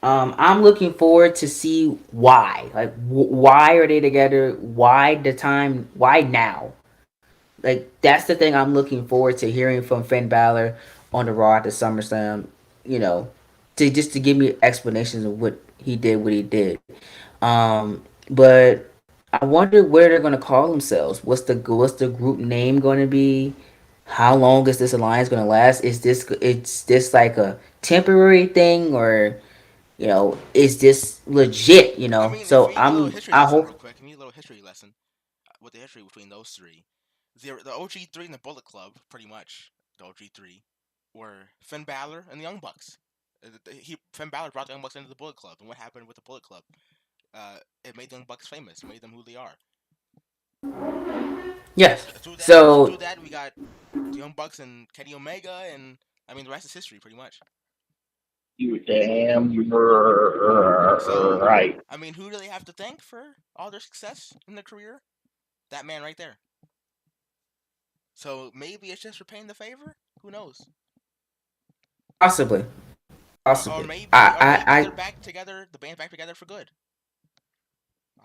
I'm looking forward to see why. Like, why are they together? Why the time? Why now? Like, that's the thing I'm looking forward to hearing from Finn Balor on the Raw at the SummerSlam. You know, to give me explanations of what he did, but I wonder where they're gonna call themselves. What's the group name going to be? How long is this alliance going to last? Is this like a temporary thing, or is this legit? I mean, if So we need a little history I lesson hope. real quick, we need a little history lesson with the history between those three. The OG3 and the Bullet Club, pretty much, the OG3, were Finn Balor and the Young Bucks. Finn Balor brought the Young Bucks into the Bullet Club, and what happened with the Bullet Club? It made the Young Bucks famous, made them who they are. Yes. Through So that, we got the Young Bucks and Kenny Omega, and I mean the rest is history, pretty much. You damn So, right. I mean, who do they have to thank for all their success in their career? That man right there. So maybe it's just repaying the favor. Who knows? possibly, Or possibly. maybe I they're back together. The band's back together for good.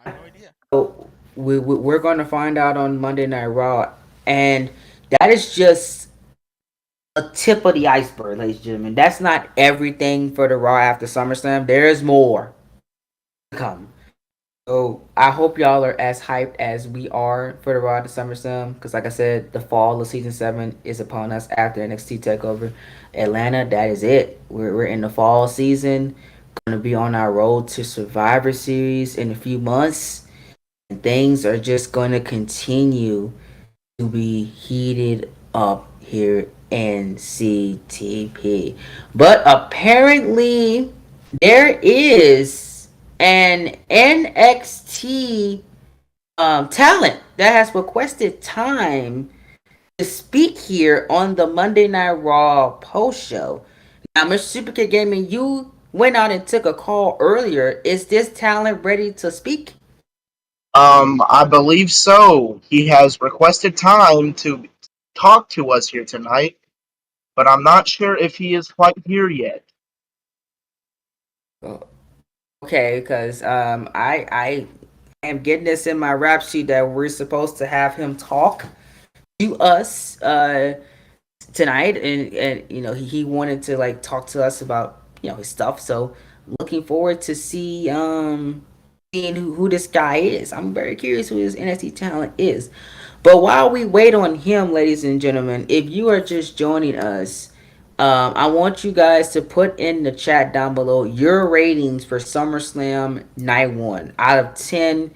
I have no idea. so we're going to find out on Monday Night Raw, and that is just a tip of the iceberg, ladies and gentlemen. That's not everything for the Raw after SummerSlam. There's more to come. So I hope y'all are as hyped as we are for the Raw to SummerSlam. Because like I said, the fall of season 7 is upon us after NXT Takeover Atlanta. That is it. We're in the fall season. Gonna be on our road to Survivor Series in a few months, and things are just gonna continue to be heated up here in CTP. But apparently, there is an NXT talent that has requested time to speak here on the Monday Night Raw post show. Now, Mr. Superkid Gaming, you went out and took a call earlier. Is this talent ready to speak? I believe so. He has requested time to talk to us here tonight, but I'm not sure if he is quite here yet. Oh, okay, because I am getting this in my rap sheet that we're supposed to have him talk to us tonight, and he wanted to like talk to us about his stuff. So looking forward to seeing who this guy is. I'm very curious who his NXT talent is. But while we wait on him, ladies and gentlemen, if you are just joining us, I want you guys to put in the chat down below your ratings for SummerSlam Night 1 out of 10.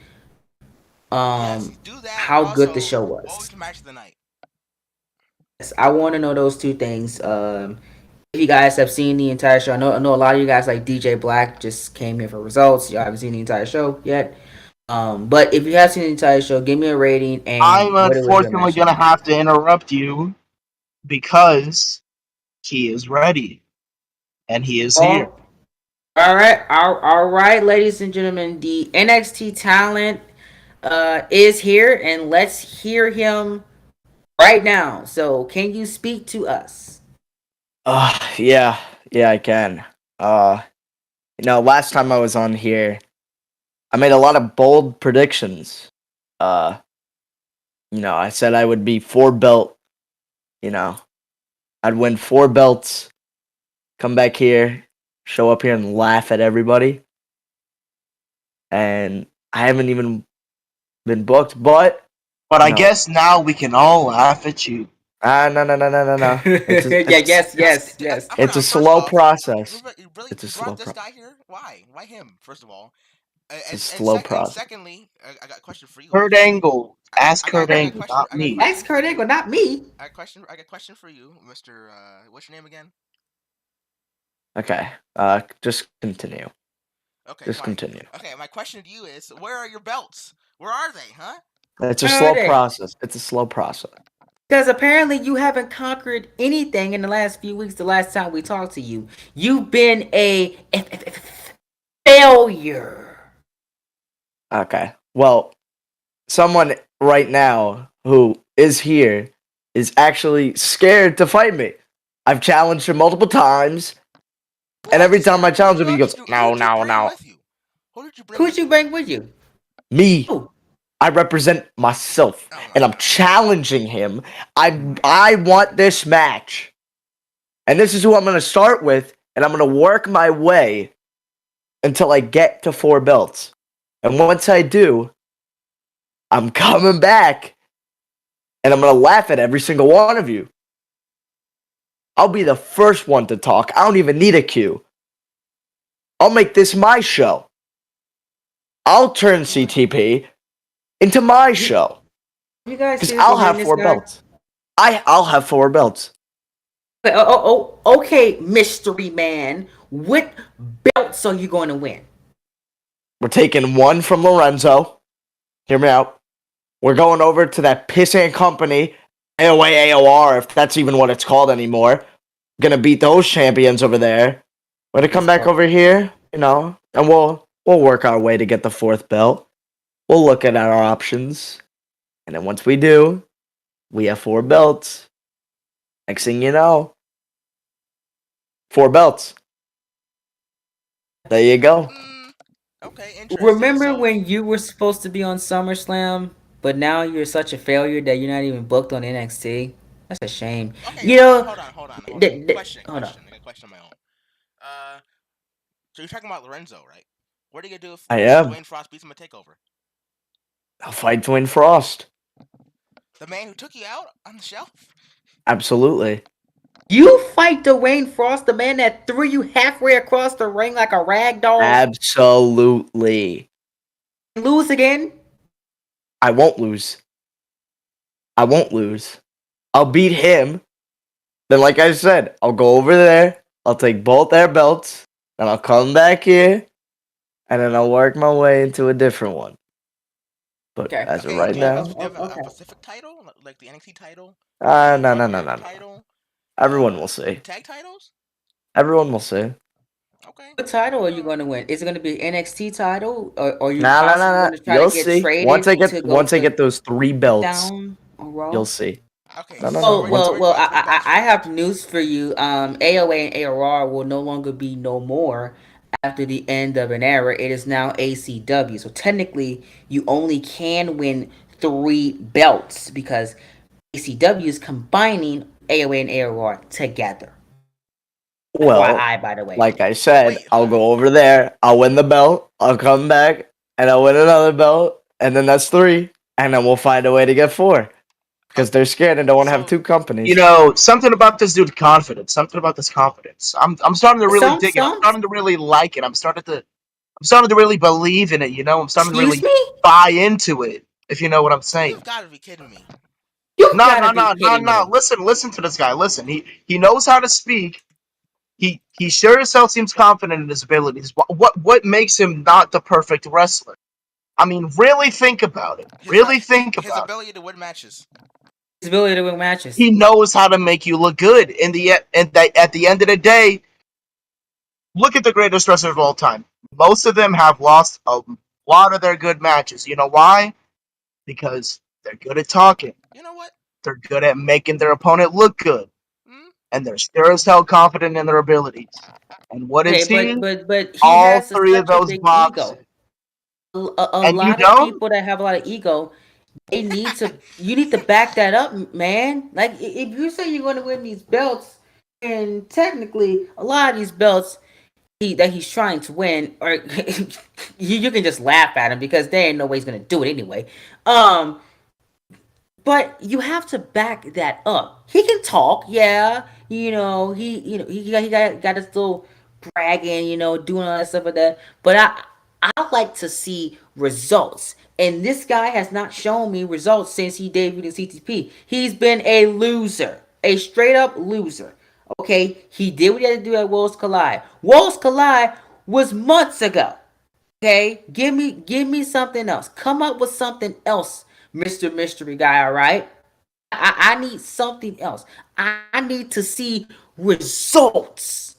Yes, do that, and How good the also show what was was. the match of the night? Yes, I want to know those two things. If you guys have seen the entire show, I know a lot of you guys like DJ Black just came here for results. Y'all haven't seen the entire show yet. But if you have seen the entire show, give me a rating and I'm what it was your unfortunately match of going the to night. have to interrupt you because he is ready and he is here. Oh, all right, ladies and gentlemen, the NXT talent is here, and let's hear him right now. So, can you speak to us? Yeah, I can. Last time I was on here, I made a lot of bold predictions. Uh, I said I would be 4 belt, you know, I'd win 4 belts, come back here, show up here and laugh at everybody. And I haven't even been booked, but But I no. guess now we can all laugh at you. No. Yes. Hold It's a on. First slow off, process. you really It's a you slow brought this process. guy here? Why? Why him? First of all, It's a slow and process. secondly, I got a question for you, Kurt Mister. Angle. Ask Kurt Angle, not I got a me. question Ask for Kurt you. Angle, not me. I got a question for you, Mister. What's your name again? Okay. Just continue. Okay, Just fine. continue. Okay, my question to you is, where are your belts? Where are they, huh? It's a Where are slow they? process. It's a slow process. Because apparently you haven't conquered anything in the last few weeks. The last time we talked to you, you've been a failure. Okay. Well, someone right now who is here is actually scared to fight me. I've challenged him multiple times, and every time I challenge him, he goes, Who "No, did you no, bring no." with you? Who did you bring Who'd with you you? bring with you? Me. Who? I represent myself, Oh my and I'm god. challenging him. I want this match, and this is who I'm going to start with, and I'm going to work my way until I get to 4 belts. And once I do, I'm coming back, and I'm going to laugh at every single one of you. I'll be the first one to talk. I don't even need a cue. I'll make this my show. I'll turn CTP into my show. You guys Because seriously I'll hitting have this 4 guy? belts. I'll have 4 belts. Okay, mystery man. What belts are you going to win? We're taking 1 from Lorenzo. Hear me out. We're going over to that pissant company, AOA AOR, if that's even what it's called anymore. Gonna beat those champions over there. We're gonna come back over here, and we'll work our way to get the 4th belt. We'll look at our options. And then once we do, we have 4 belts. Next thing you know, 4 belts. There you go. Okay, interesting. Remember So, when you were supposed to be on SummerSlam, but now you're such a failure that you're not even booked on NXT? That's a shame. okay, You know, hold on. hold on. I got a question of my own. Uh, so you're talking about Lorenzo, right? What are you gonna do I if am. Dwayne Frost beats him at Takeover? I'll fight Dwayne Frost. The man who took you out on the shelf? Absolutely. You fight Dwayne Frost, the man that threw you halfway across the ring like a rag doll, Absolutely. and lose again? I won't lose. I won't lose. I'll beat him. Then, like I said, I'll go over there. I'll take both their belts. Then I'll come back here. And then I'll work my way into a different one. But Okay. as of Okay, right do you have now, a Okay. Pacific title, like the NXT title, no. title, Everyone will see. tag titles? Everyone will see. Okay. What title are you going to win? Is it going to be NXT title, or are you possibly No. going to try to You'll get see. Once traded I get to go once I to get those 3 belts, SmackDown or you'll Raw? see. Okay, No. so Oh Once well, what belts I first? have news for you. AOA and ARR will no longer be no more after the end of an era. It is now ACW. So technically, you only can win 3 belts because ACW is combining AOA and ARR together. well, FYI, by the way. like I said, Wait, I'll go over there. I'll win the belt. I'll come back and I'll win another belt, and then that's 3, and then we'll find a way to get 4 because they're scared and don't want to have so 2 companies. Something about this dude confidence. Something about this confidence. I'm starting to really dig it. I'm Some. starting to really like it. I'm starting to really believe in it. I'm starting to Excuse really me. buy into it. If you know what I'm saying. you've got to be kidding me. You No, gotta no, be no, no, kidding no. me. Listen to this guy. Listen, he knows how to speak. He sure as hell seems confident in his abilities. What makes him not the perfect wrestler? I mean, really think about it. Really think His about it. ability to win matches. His ability to win matches. He knows how to make you look good. At the end of the day, look at the greatest wrestlers of all time. Most of them have lost a lot of their good matches. You know why? Because they're good at talking. You know what? They're good at making their opponent look good. Hmm? And they're sure as hell confident in their abilities. And what Okay, is he? but he All has 3 of such a those big ego. boxes. A And you lot of don't? people that have a lot of ego They need to. You need to back that up, man. Like if you say you're going to win these belts, and technically a lot of these belts that he's trying to win, or you can just laugh at him because there ain't no way he's going to do it anyway. Um, but you have to back that up. He can talk, yeah. He got his little bragging, doing all that stuff like that. But I like to see results. And this guy has not shown me results since he debuted in CTP. He's been a loser, a straight up loser. Okay, he did what he had to do at Worlds Collide. Worlds Collide was months ago. Okay, give me something else. Come up with something else, Mister Mystery Guy. All right, I need something else. I need to see results.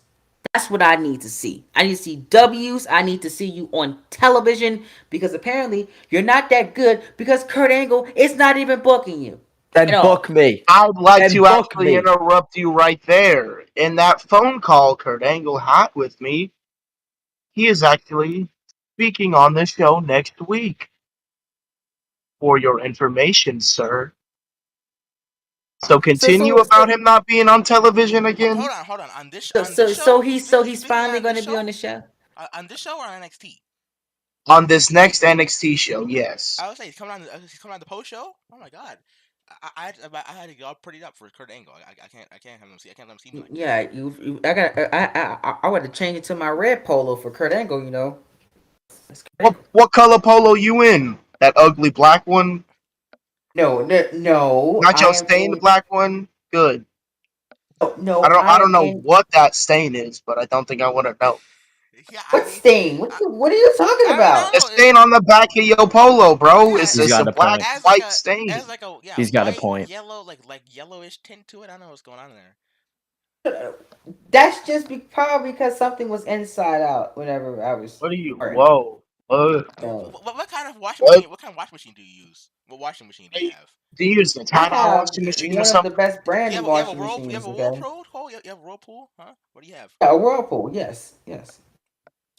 That's what I need to see. I need to see W's. I need to see you on television because apparently you're not that good because Kurt Angle is not even booking you at Then all. book me. I'd like Then to book actually me. interrupt you right there. In that phone call Kurt Angle had with me, he is actually speaking on the show next week. For your information, sir. So So continue so about so him not being on television Hold again. on, hold on. so On this so, so show, he's so he's he's speaking finally on going this to be on show. the show. On this show or on NXT? On this next NXT show, yes. I would say he's coming on the post show. Oh my god, I had to get all prettied up for Kurt Angle. I can't have him see. I can't let him see me like this. Yeah, you I got I would have changed it to my red polo for Kurt Angle. It's Kurt What Angle. what color polo you in? That ugly black one? No, no, no, Not I your am stained in. black one? Good. No, I no, don't I I am don't know in. what that stain is, but I don't think I want to know. Yeah, I What mean, stain? What I, what are you talking I mean, I about? The don't know. stain on the back of your polo, bro. Yeah, It's He's it's a got a black point. as like white a stain. He's got a white point. yellow like yellowish tint to it. I don't know what's going on there. That's just probably because something was inside out whenever I was What are you? pouring it. Whoa. So What kind of washing What? machine? What kind of washing machine do you use? What washing machine do you Hey, have? do you use a I tie-dye have washing machine or one of the something? best brand washing You have machines. a Okay, Whirlpool? Oh, you have a Whirlpool? Huh? What do you have? yeah, a Whirlpool. Yes, yes.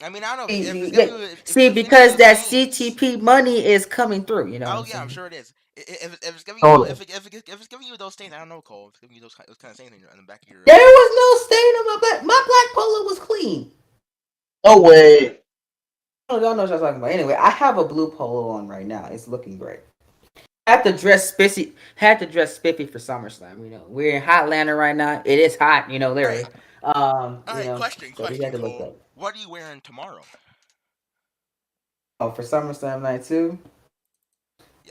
I mean, I don't know if it's giving Yeah. you See, if it's giving you because those that stains. CTP money is coming through. You know what Oh I'm yeah, I'm saying? sure it is. If it's giving you Totally. if it's giving you those stains, I don't know, Cole. If it's giving you those kind of stains on the back of your There was no stain on my black. My black polo was clean. No way. I don't know what I'm talking about. Anyway, I have a blue polo on right now. It's looking great. Had to dress spiffy. Had to dress spiffy for SummerSlam. We're in Hotlanta right now. It is hot. all right. Literally. All right, So we had question, to look Cole. up. What are you wearing tomorrow? Oh, for SummerSlam night too.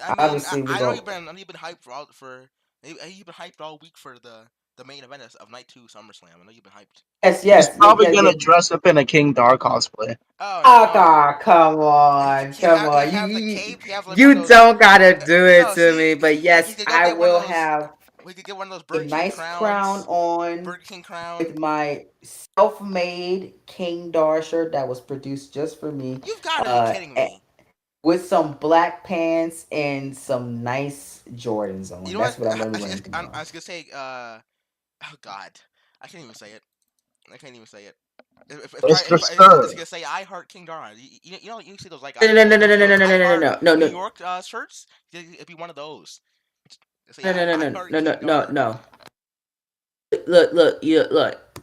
I mean, Obviously, we I know go. you've been hyped you've been hyped all week for the main event of night two SummerSlam. I know you've been hyped. Yes, He's yes, probably yes, gonna yes. dress up in a King Dar cosplay. Oh Oh, no, God, come on, come he on. have the cape. He have like one of You those. don't gotta do it No, to see, me, but he yes, could go I get one of will those. have We could get one of those a Burger King nice crown crowns. on Burger King crown. with my self-made King Dar shirt that was produced just for me. You've got to be Uh, kidding eh, me. with some black pants and some nice Jordans You on. know what? That's what I'm gonna be wearing I tomorrow. was gonna say. Oh God, I can't even say it. I can't even say it. Mr. If it's Sir. gonna say I heart King Darn, you see those like No, no, no, no, no, no, those no, I no, no, heart no, no, New no, York shirts. It'd be one of those. Say no, no, no, I no, heart no, no, King no, Dar. no. Look.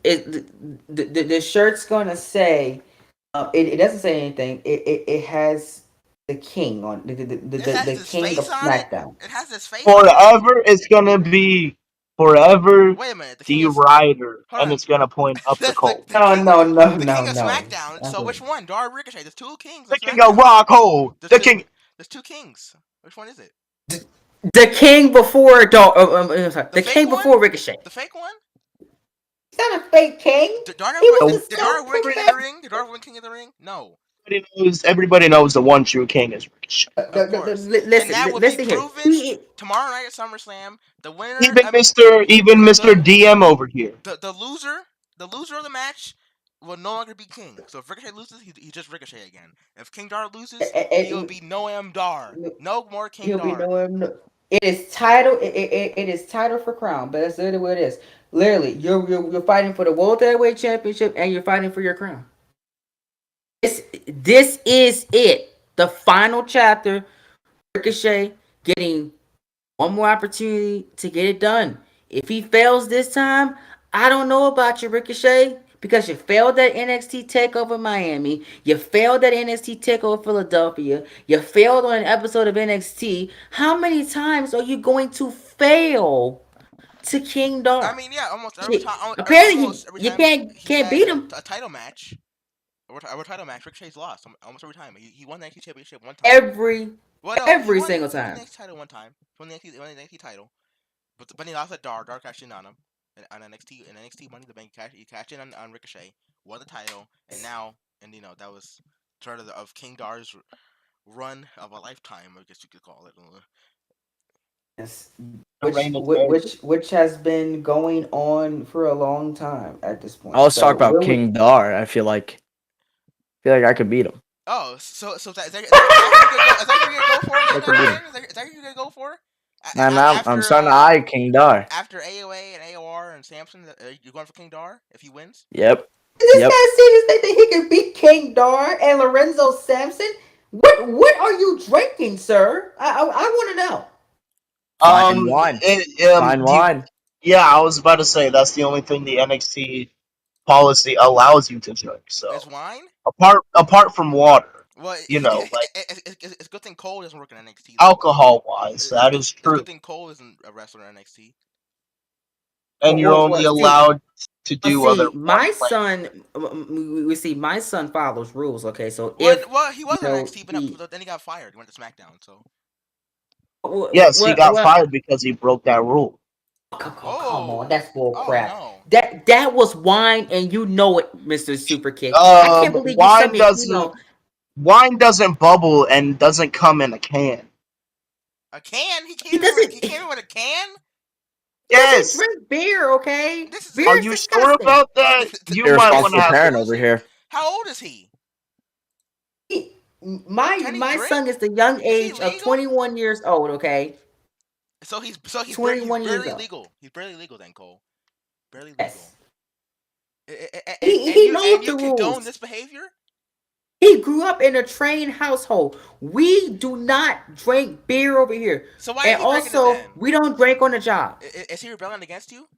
The shirt's gonna say. It doesn't say anything. It has the king on It has the his king of face on it. SmackDown. It has his face on it. Forever it's gonna be Forever Wait a minute. The king D is Rider, hold and on. it's gonna point up to Cole. The No, king no, no, the no, king of no. SmackDown. That's So what. which one? Dar Ricochet. There's two kings on The King of SmackDown. Rock Hole. There's The two. King. There's two kings. Which one is it? The king before sorry, The the fake king one? before Ricochet. The fake one? He's not a fake king. Did Dar He never was did, a The did Dar self win King of professed. the Ring? Did Dar win King of the Ring? No. Everybody knows the one true king is Ricochet. Of course. And Listen, that would be listen here. proven tomorrow night at SummerSlam. The winner, Even I mean, Mr. DM over here. the loser, the loser of the match will no longer be king. So if Ricochet loses, he just Ricochet again. If King Dar loses, he will be no M Dar. No more King He'll be Dar. knowing. It is title. It is title for crown, but that's literally what it is. Literally, you're fighting for the World Heavyweight Championship and you're fighting for your crown. This is it. The final chapter. Ricochet getting one more opportunity to get it done. If he fails this time, I don't know about you, Ricochet, because you failed at NXT Takeover Miami, you failed at NXT Takeover Philadelphia, you failed on an episode of NXT. How many times are you going to fail to King I Dar? mean, yeah, almost every time. Apparently, Almost every you time he's can't had beat him a title match, a title match, Ricochet's lost almost every time. He won the NXT Championship one time. every Well, no, every single he won the time. NXT title one time. He won the NXT title, but he lost at Dar. Dar cashed in on him, and on NXT Money in the Bank, he cashed in on Ricochet, won the title, and now, and that was sort of King Dar's run of a lifetime, I guess you could call it. Yes. The reign of terror. Which has been going on for a long time at this point. Let's So talk about really, King Dar. I feel like I could beat him. Oh, so is that who you're gonna go for? I could beat him. Is that who you're gonna go for? Man, I'm After starting to eye King Dar. after AOA and AOR and Samson, you're going for King Dar if he wins? Yep. this Yep. guy serious think that he can beat King Dar and Lorenzo Sampson? What are you drinking, sir? I want to know. Fine wine. Fine wine. Yeah, I was about to say that's the only thing the NXT policy allows you to drink. So It's wine. apart from water, Well, like it's a good thing Cole doesn't work in NXT. alcohol wise, that is It's a true. good thing Cole isn't a wrestler in NXT. And you're only allowed to do other my like, son. We see my son follows rules. Okay, so Well, if he was in NXT, but then he got fired. He went to SmackDown. So yes, he got fired because he broke that rule. Come on, that's bull Oh, crap. no. That was wine, and you know it, Mister Super Kick. I can't believe you sent me. Wine doesn't bubble and doesn't come in a can. A can? He He doesn't. He came in with a can? Yes. Drink beer, okay? Beer Are is you disgusting. sure about that? You might want to Irresponsible have parent over here. How old is he? My son is the young age of 21 years old. Okay. So he's 21 years barely old. legal. He's barely legal then, Cole. Barely legal. Yes. And you condone this behavior? He grew up in a trained household. We do not drink beer over here. So why is he drinking it then? We don't drink on the job. Is he rebelling against you?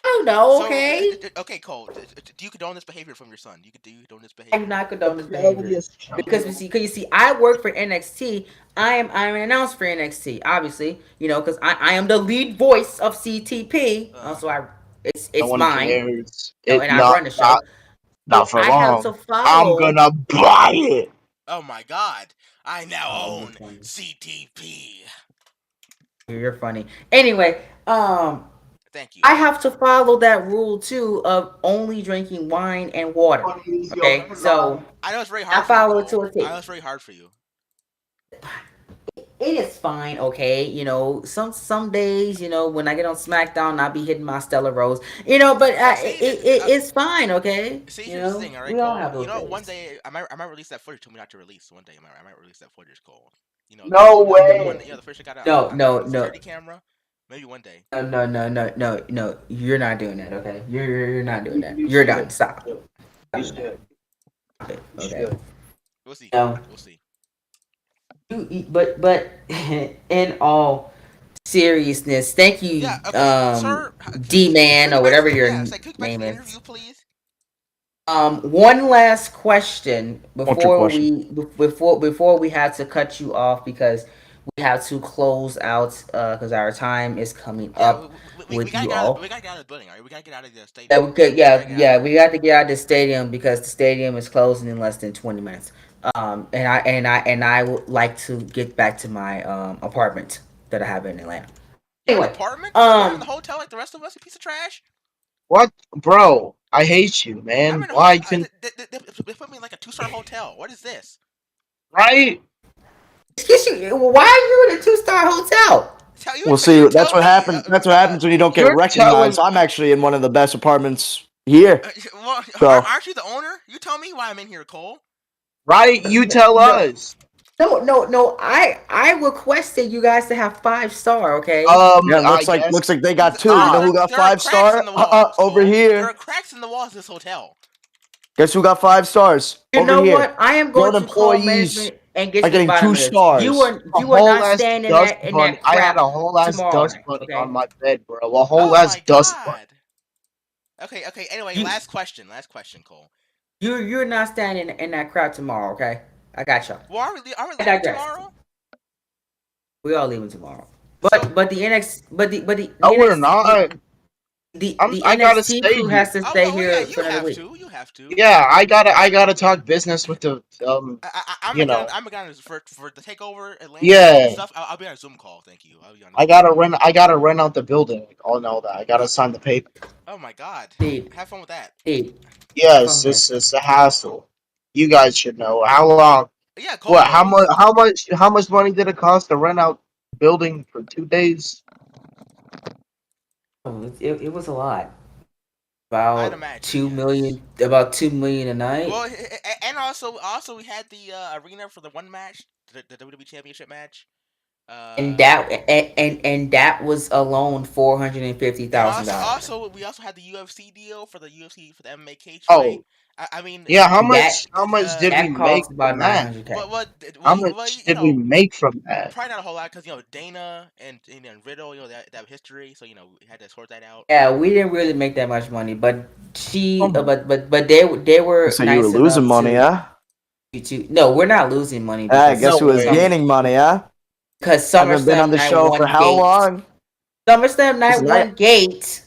I don't know, okay? Okay, Cole. Do you condone this behavior from your son? Do you condone this behavior? I do not condone this behavior. Because you see, I work for NXT. I'm an announcer for NXT, obviously. Because I am the lead voice of CTP. So it's mine. And I run the show. Not for long. I'm gonna buy it. Oh my God! I now own CTP. You're funny. Anyway, thank you. I have to follow that rule too of only drinking wine and water. Okay, so I know it's very hard. I follow it to a T. I know it's very hard for you. It is fine, okay. Some days, when I get on SmackDown, I'll be hitting my Stella Rose. But it's fine, okay. See, here's the thing, all right, we Cole. all have those days. One day I might release that footage. Told me not to release. One day I might release that footage, Cole. No way. The first I got no. security camera. Maybe one day. No. You're not doing that, okay? You're not doing that. You're done. Stop. You should. Okay. We'll see. No. We'll see. But in all seriousness, thank you, Sir, D-Man or whatever your name is. Interview, please. One last question before we had to cut you off because we have to close out because our time is coming up with you all. We gotta get out of the building, alright? We gotta get out of the stadium. We got to get out of the stadium because the stadium is closing in less than 20 minutes. And I would like to get back to my apartment that I have in Atlanta. Anyway, apartment? In the hotel like the rest of us, you piece of trash. What, bro? I hate you, man. Why can they put me in like a 2-star hotel? What is this? Right? Excuse you. Why are you in a 2-star hotel? Well, see, that's what happens. That's what happens when you don't get recognized. I'm actually in one of the best apartments here. Aren't you the owner? You tell me why I'm in here, Cole. Right? You tell us. No. I requested you guys to have 5-star. Okay. Yeah, looks like they got 2. You know who got 5-star? Over here. There are cracks in the walls of this hotel. Guess who got 5 stars? You over know here. what? I am going to call management. and get I'm to the getting bottom two of this. stars. A You are whole not ass staying dust in bunny. that I had crap a whole ass tomorrow dust night. bunny on Okay. my bed, bro. A whole Oh ass my dust bunny. god. Okay. Anyway, You last question. Cole. you're not staying in that crap tomorrow. Okay. I got y'all. Well, are we I leaving digress. tomorrow? We all leaving tomorrow. So, But the NX No, we're not. the I gotta NXT stay crew here. has to oh stay no, well, yeah, here you for another have week. to. You have to. Yeah, I gotta talk business with the I'm you gonna know. I'm gonna for the takeover Atlanta Yeah, stuff. I'll be on a Zoom call. Thank you. I'll be on a I Zoom gotta call. rent. I gotta rent out the building. All know that. I gotta Uh, sign the paper. oh my god. Steve, Have fun with that. Steve, Yes, fuck that. it's a hassle. You guys should know how long. Yeah, Cole What? How much? knows. How much? How much money did it cost to rent out building for 2 days? Oh, it was a lot. I'd About imagine, 2 million. yes. About 2 million a night. Well, and also we had the arena for the one match, the WWE Championship match. And Uh, and that was alone and $450,000. we also had the UFC deal for the UFC for the MMA cage fight. Oh, I mean, yeah. How And much? How much did we that make cost about from nine that? hundred k. How well, much did we make from that? probably not a whole lot because Dana and Riddle, that history, so we had to sort that out. Yeah, we didn't really make that much money, but Oh my. but they were So you were nice losing enough money, huh? to no, we're not losing money I because guess No who was way. gaining money, huh? Haven't been on SummerSlam the Night show for One how gate. long? SummerSlam Night Isn't One that? gate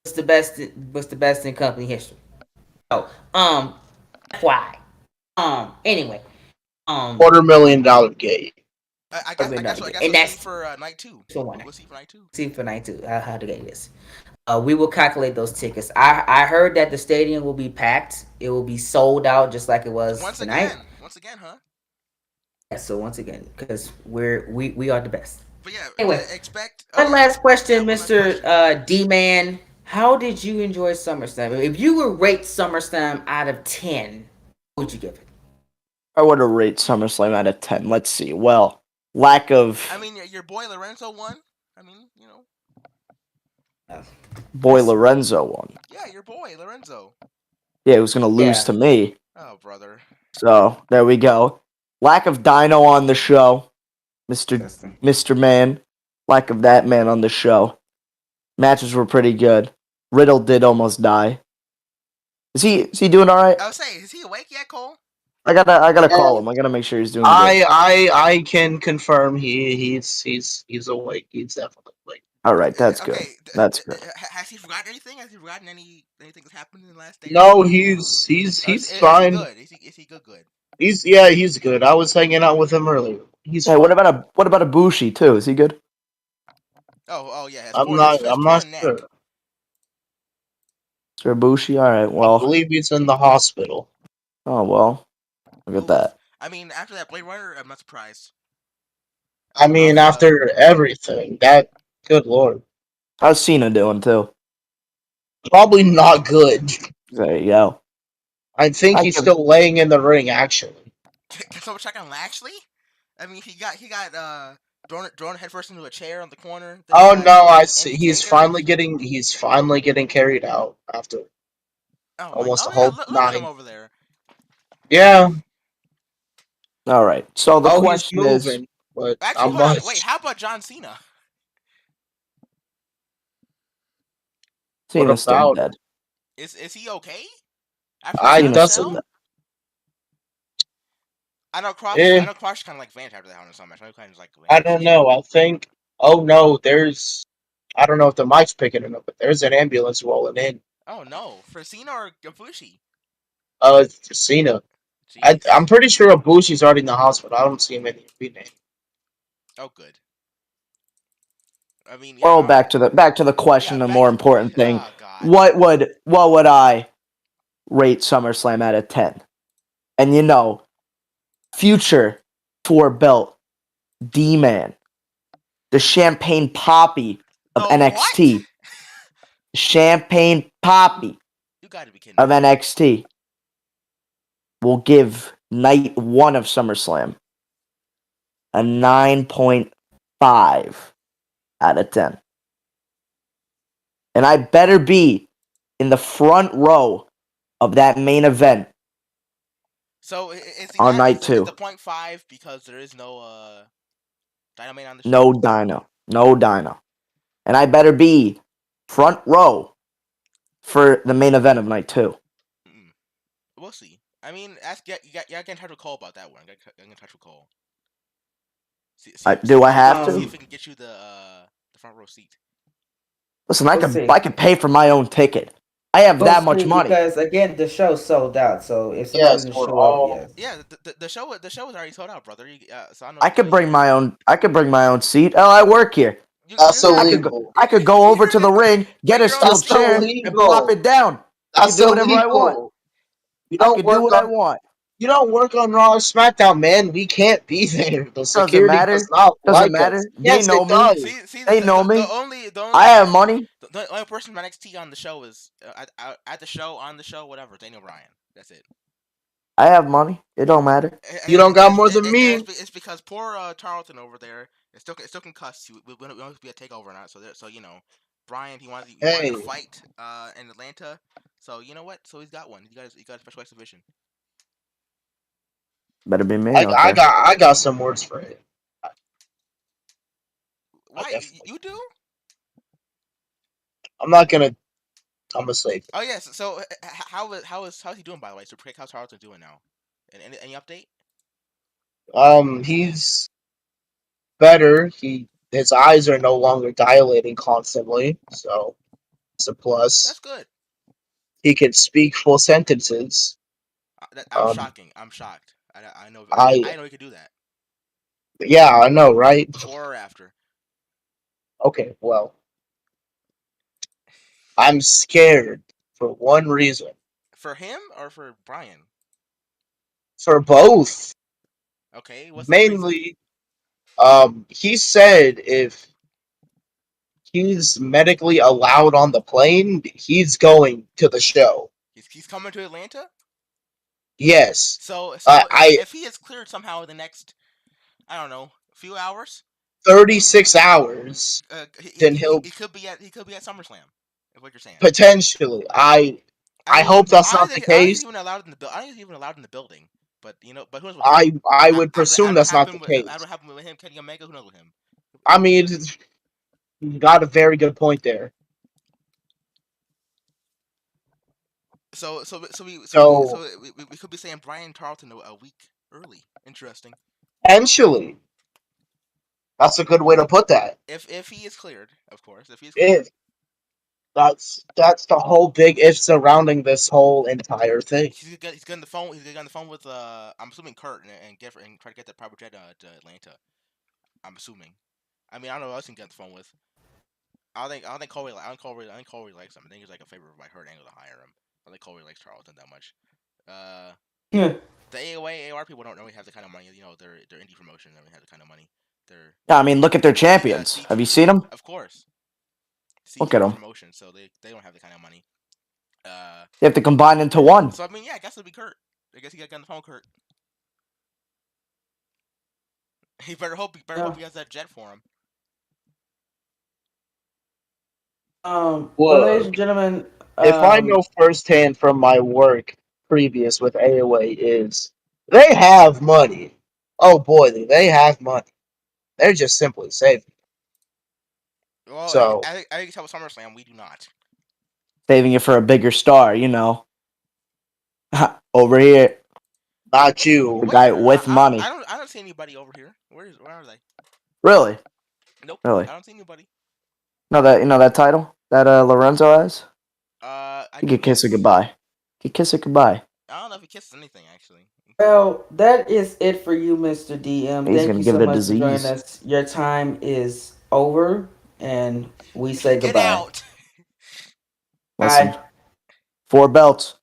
was the best in company history. So why anyway $250,000 gate. I guess and we'll see that's for night two. for one night. We'll see for night two. See for night two how to get this. We will calculate those tickets. I heard that the stadium will be packed. It will be sold out just like it was tonight. Once again, huh? Yeah, so once again, because we are the best. But yeah, Anyway, expect. Oh one yeah, last question, one last Mister question. D Man. How did you enjoy SummerSlam? If you would rate SummerSlam out of 10, what would you give it? I would have rated SummerSlam out of 10. Let's see. Well, lack I of mean, your boy Lorenzo won. I mean, Uh, boy Lorenzo one. yeah, your boy Lorenzo. Yeah, he was going to lose yeah, to me. Oh brother. So there we go. Lack of Dino on the show. Mr. Man. Lack of that man on the show. Matches were pretty good. Riddle did almost die. Is he doing all right? I was saying, is he awake yet, Cole? I gotta Yeah, call him. I gotta make sure he's doing good. I can confirm he's awake. He's definitely awake. All right, that's good. Okay, That's good. has he forgotten anything? Has he forgotten anything that's happened in the last day or No, so? he's Is he fine. good? Is he good? He's good. I was hanging out with him earlier. He's Hey, fine. what about Ibushi too? Is he good? Oh yeah, his I'm poor not neck. sure. Sir Ibushi? All right. I Well. believe he's in the hospital. Oh well. Look at Oof. that. I mean, after that Blade Runner, I'm not surprised. I mean, Also, after everything, that good lord, How's Cena doing too? probably not good. There you go. I think I he's give. still laying in the ring. Actually, can someone check on Lashley? I mean, he got thrown headfirst into a chair on the corner. Then he oh got no, I see. indicated. He's finally getting carried out after almost a Oh yeah, whole look at him night. over there. Yeah. All right. So the Oh, he's question is, moving, but Actually, not hold on. Wait, much. how about John Cena? What Cena's still about dead. Is he okay after the I Hell in a Cena's doesn't still Cell? dead. I eh, know Crush kind of like vanished after the Hell in a Cell match. I know he kind of like I don't vanished. know. I think. Oh no, there's. I don't know if the mic's picking it up, but there's an ambulance rolling in. Oh no, for Cena or Ibushi? Cena. I'm Jeez. pretty sure Ibushi's already in the hospital. I don't see him in the name. Oh good. I mean, Well, yeah, back to the yeah. question. The Back more to the question. important thing. Oh god. What would I rate SummerSlam out of 10? And future four belt D-Man, the Champagne Poppy of The what? NXT, Champagne Poppy You got to be kidding of me. NXT will give night one of SummerSlam a 9.5 out of 10. And I better be in the front row of that main event So is on night is 2. the 0.5 because there is no Dynamite on the show? No Dino. No Dino. And I better be front row for the main event of night 2. Mm. We'll see. I mean, ask get in touch with Cole about that one. Get in touch with Cole. Do I have See to? if we can get you the front row seat. Listen, We'll see. I could pay for my own ticket. I have We'll that much see, money. because again, the show's sold out. So if somebody Yes, doesn't we're show up, all. yes. Yeah, the show is already sold out, brother. So I don't know I what to could tell you. bring my own. I could bring my own seat. Oh, I work here. That's You're illegal. I could go over you're to the gonna ring, get bring a your own steel That's seat. chair, and plop illegal. it down. I can That's do whatever I want. illegal. You I don't could do work what I on. want. You don't work on Raw or SmackDown, man. We can't be there. The Doesn't security does matter. not Doesn't like us. matter. They Yes, know it me. does. See They know me. the only I have money. the only person from NXT on the show is at the show on the show whatever Daniel Bryan. That's it. I have money. It don't matter. You don't got more than me. It's because poor Tarleton over there is still concussed. We want to be a takeover or not. So you know, Brian he wanted to Hey, fight in Atlanta. So you know what? So he's got one. He got a special exhibition. Better be me. Okay. I got some words for it. I Why definitely. you do? I'm not gonna. I'm gonna say. Oh yes. So how's he doing by the way? So how's Tarleton doing now? And any update? He's better. His eyes are no longer dilating constantly, so it's a plus. That's good. He can speak full sentences. I'm Um, shocking. I'm shocked. I know I I know he could do that yeah, I know, right? before or after. Okay, well, I'm scared for one reason. For him or for Brian? For both, Okay, what's that reason? mainly, he said if he's medically allowed on the plane, he's going to the show. He's coming to Atlanta. Yes, So I if he is cleared somehow in the next I don't know few hours, 36 hours. Then he'll he could be at SummerSlam. Is what you're saying? potentially. I I hope mean, that's not the I don't think he's case. even allowed in the I don't think he's even allowed in the building. But you know, but who knows with him? I would I presume don't know what that's not the happened with case. him, Kenny Omega. Who knows with him? I mean, you got a very good point there. So We could be saying Brian Tarleton a week early. Interesting. potentially, that's a good way to put that. If he is cleared, of course. If he is cleared, If that's the whole big if surrounding this whole entire thing. he's getting the phone. He's getting on the phone with I'm assuming Kurt and try to get that private jet to Atlanta. I'm assuming. I mean, I don't know what else he can get on the phone with. I don't think Corey. I think Corey likes him. I think he's like a favor of like Hurt Angle to hire him. I think Corey likes Charlton that much. Yeah. The AOR people don't really have the kind of money. You know, they're indie promotion. They don't have the kind of money. They're Yeah, I mean, look at their champions. Have you seen them? of course. Look at CTV them. promotion, so they don't have the kind of money. They have to combine into one. So I mean, yeah, I guess it'll be Kurt. I guess he got on the phone, Kurt. He better hope he has that jet for him. Well, ladies and Look, gentlemen, if I know firsthand from my work previous with AOA is they have money. Oh boy, they have money. They're just simply saving. Well, So I think it's how with SummerSlam we do not. Saving it for a bigger star, you know. Over here, not you. the guy with money. I don't see anybody over here. Where are they? Really? Nope. Really? I don't see anybody. No, that that title that Lorenzo has. I He do, could kiss it yes. goodbye. He could kiss it goodbye. I don't know if he kisses anything actually. well, that is it for you, Mr. DM. He's Thank gonna you give so it a much for joining disease. us. Your time is over, and we say Get goodbye. out. Listen, Bye. 4 belts.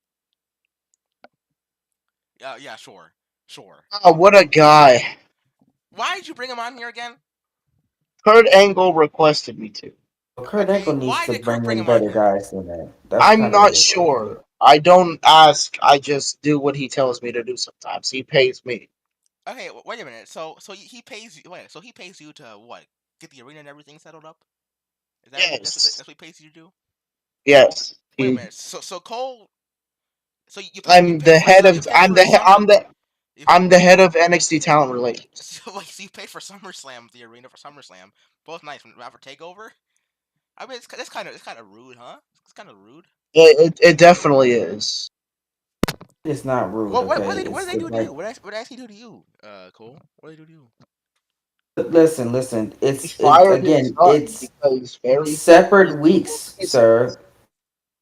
Yeah, sure. Oh, what a guy. Why did you bring him on here again? Kurt Angle requested me to. Kurt Okay, Angle needs why to did Kurt bring bring in him on better here? guys than that. That's I'm kind of not weird. sure. I don't ask. I just do what he tells me to do sometimes. He pays me. Okay, wait a minute. So he pays you. Wait, so he pays you to what? Get the arena and everything settled up? Is that what Yes. that's what he pays you to do? Yes. Wait a He minute. So Cole. So you pay I'm the head of for his summer. I'm the head of NXT Talent Relations. So you pay for SummerSlam, the arena for SummerSlam. Both nights for Takeover. I mean, it's kind of rude, huh? It's kind of rude. It definitely is. It's not rude, Well, okay? what It's do they do to like you? What did he do to you, Cole? What did they do to you? listen. He It's fired his again, son it's because very separate weeks, reasons. sir.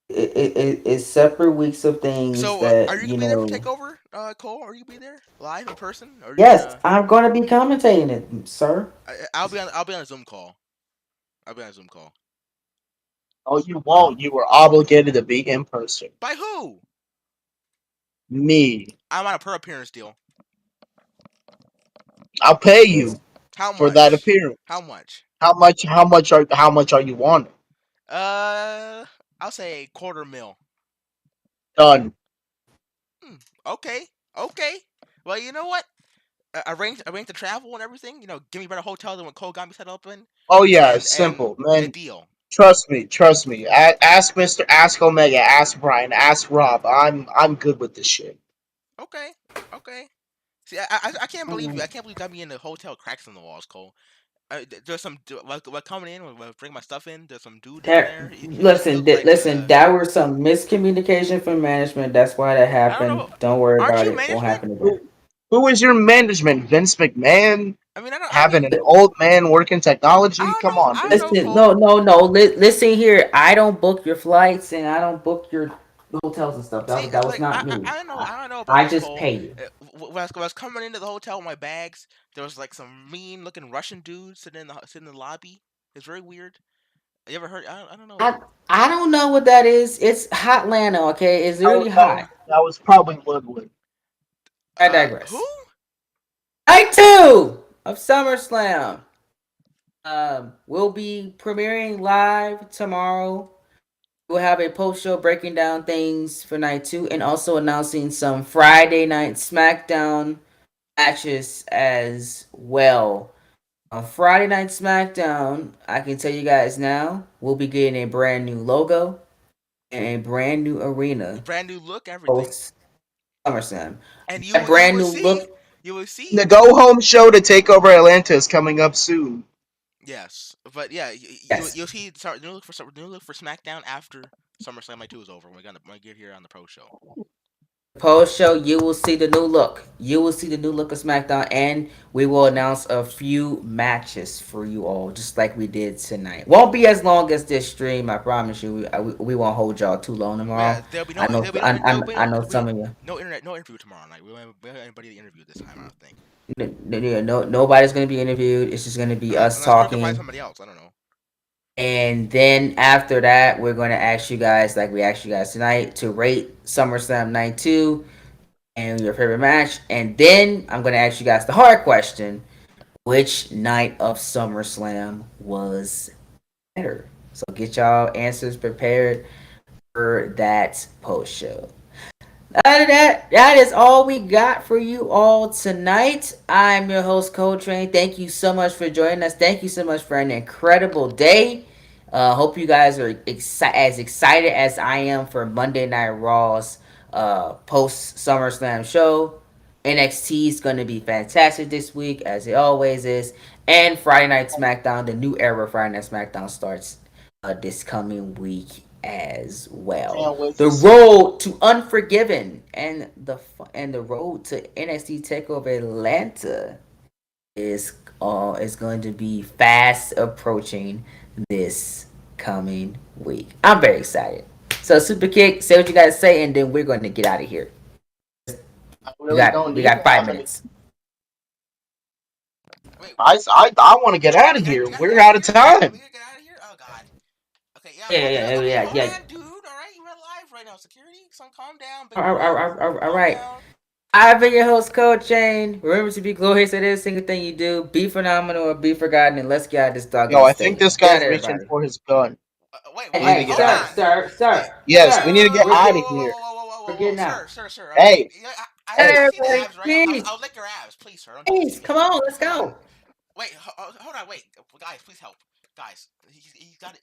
It's separate weeks of things So, are that you you gonna be there for know. Takeover, Cole? Are you gonna be there live in person? Or are you Yes, gonna? I'm going to be commentating it, sir. I'll be on a Zoom call. I'll be on a Zoom call. Oh, you won't. You were obligated to be in person. By who? Me. I'm on a per appearance deal. I'll pay you How for that much? appearance. How much? How much are you wanting? Uh, I'll say $250,000. Done. Hmm, okay, okay. Well, you know what? Arrange the travel and everything. Give me a better hotel than what Cole got me set up in, Oh yeah, it's and simple, the man. deal. Trust me. Ask Omega, ask Brian, ask Rob. I'm good with this shit. Okay, okay. See, I can't believe you. Mm. I can't believe you got me in the hotel cracks in the walls, Cole. There's some like coming in when I bring my stuff in. There's some dude down there. He Listen, looks like that were some miscommunication from management. That's why that I don't know. happened. Don't worry Aren't about you it. Won't management? happen again. Who is your management? Vince McMahon I mean, I don't. I having mean, an old man working I technology? don't Come know. on, I don't Vince. know, Listen, Cole. no. Listen here. I don't book your flights and I don't book your hotels and stuff. See, That was like not me. I don't know about I you, just Cole. pay you. When I was coming into the hotel with my bags, there was like some mean looking Russian dude sitting in the lobby. It's very weird. You ever heard? I don't know. I I don't know what that is. It's Hotlanta, okay? It's That was, really that was hot. that was probably Woodward. I Who? digress. Night 2 of SummerSlam. We'll be premiering live tomorrow. We'll have a post show breaking down things for night 2 and also announcing some Friday night SmackDown matches as well. On Friday night SmackDown, I can tell you guys now, we'll be getting a brand new logo and a brand new arena Brand new look, everything, post SummerSlam. and A you brand will new see, look. you will see. The go home show to take over Atlanta is coming up soon. Yes, but yeah, Yes. you'll see. Sorry, new look for SmackDown after SummerSlam Night 2 is over. We're gonna get here on the pro show. Post show, you will see the new look. You will see the new look of SmackDown, and we will announce a few matches for you all, just like we did tonight. Won't be as long as this stream, I promise you. We won't hold y'all too long But yeah, tomorrow. I know, I know some of you. no interview tomorrow night. We don't have anybody to interview this time. I don't think. Nobody's gonna be interviewed. It's just gonna be us Unless Drew can find talking. somebody else. I don't know. And then after that, we're gonna ask you guys, like we asked you guys tonight, to rate SummerSlam Night 2 and your favorite match. And then I'm gonna ask you guys the hard question: which night of SummerSlam was better? So get y'all answers prepared for that post show. Other than that, that is all we got for you all tonight. I'm your host, Coltrane. Thank you so much for joining us. Thank you so much for an incredible day. Hope you guys are as excited as I am for Monday Night Raw's post SummerSlam show. NXT is going to be fantastic this week, as it always is. And Friday Night SmackDown, the new era of Friday Night SmackDown starts this coming week as well. Can't wait The to see. road to Unforgiven and the road to NXT Takeover Atlanta is going to be fast approaching this coming week. I'm very excited. So Super Kick, say what you guys say, and then we're going to get out of here. I We really got don't we need got to five have any. minutes. Wait, I want to get out of here. we gotta We're get out out of of here. time. We gotta get out of here. Oh God. Okay, yeah, Yeah, yeah, okay, yeah, hold yeah. on, dude. All right, you're live right now. Security, son, calm down, big bro. All Calm right. down. I've been your host, Coach Jane. Remember to be glorious at every single thing you do. Be phenomenal or be forgotten, and let's get out of this Yo, doggone I think stadium. this Get out guy's of there, reaching everybody. for his gun. Wait, Hey, We need what? to hey, get Hold out. sir, on. sir, Wait. sir, Yes, we sir. need to get We're out get, of here. we're getting out. Sir. Hey, Yeah, hey, I see the Everybody, abs, right? please, I'll lick your abs, please, sir. Don't do this to please, me. come on, let's Hold on. go. Wait, hold on. Wait, guys, please help. Guys, he's got it.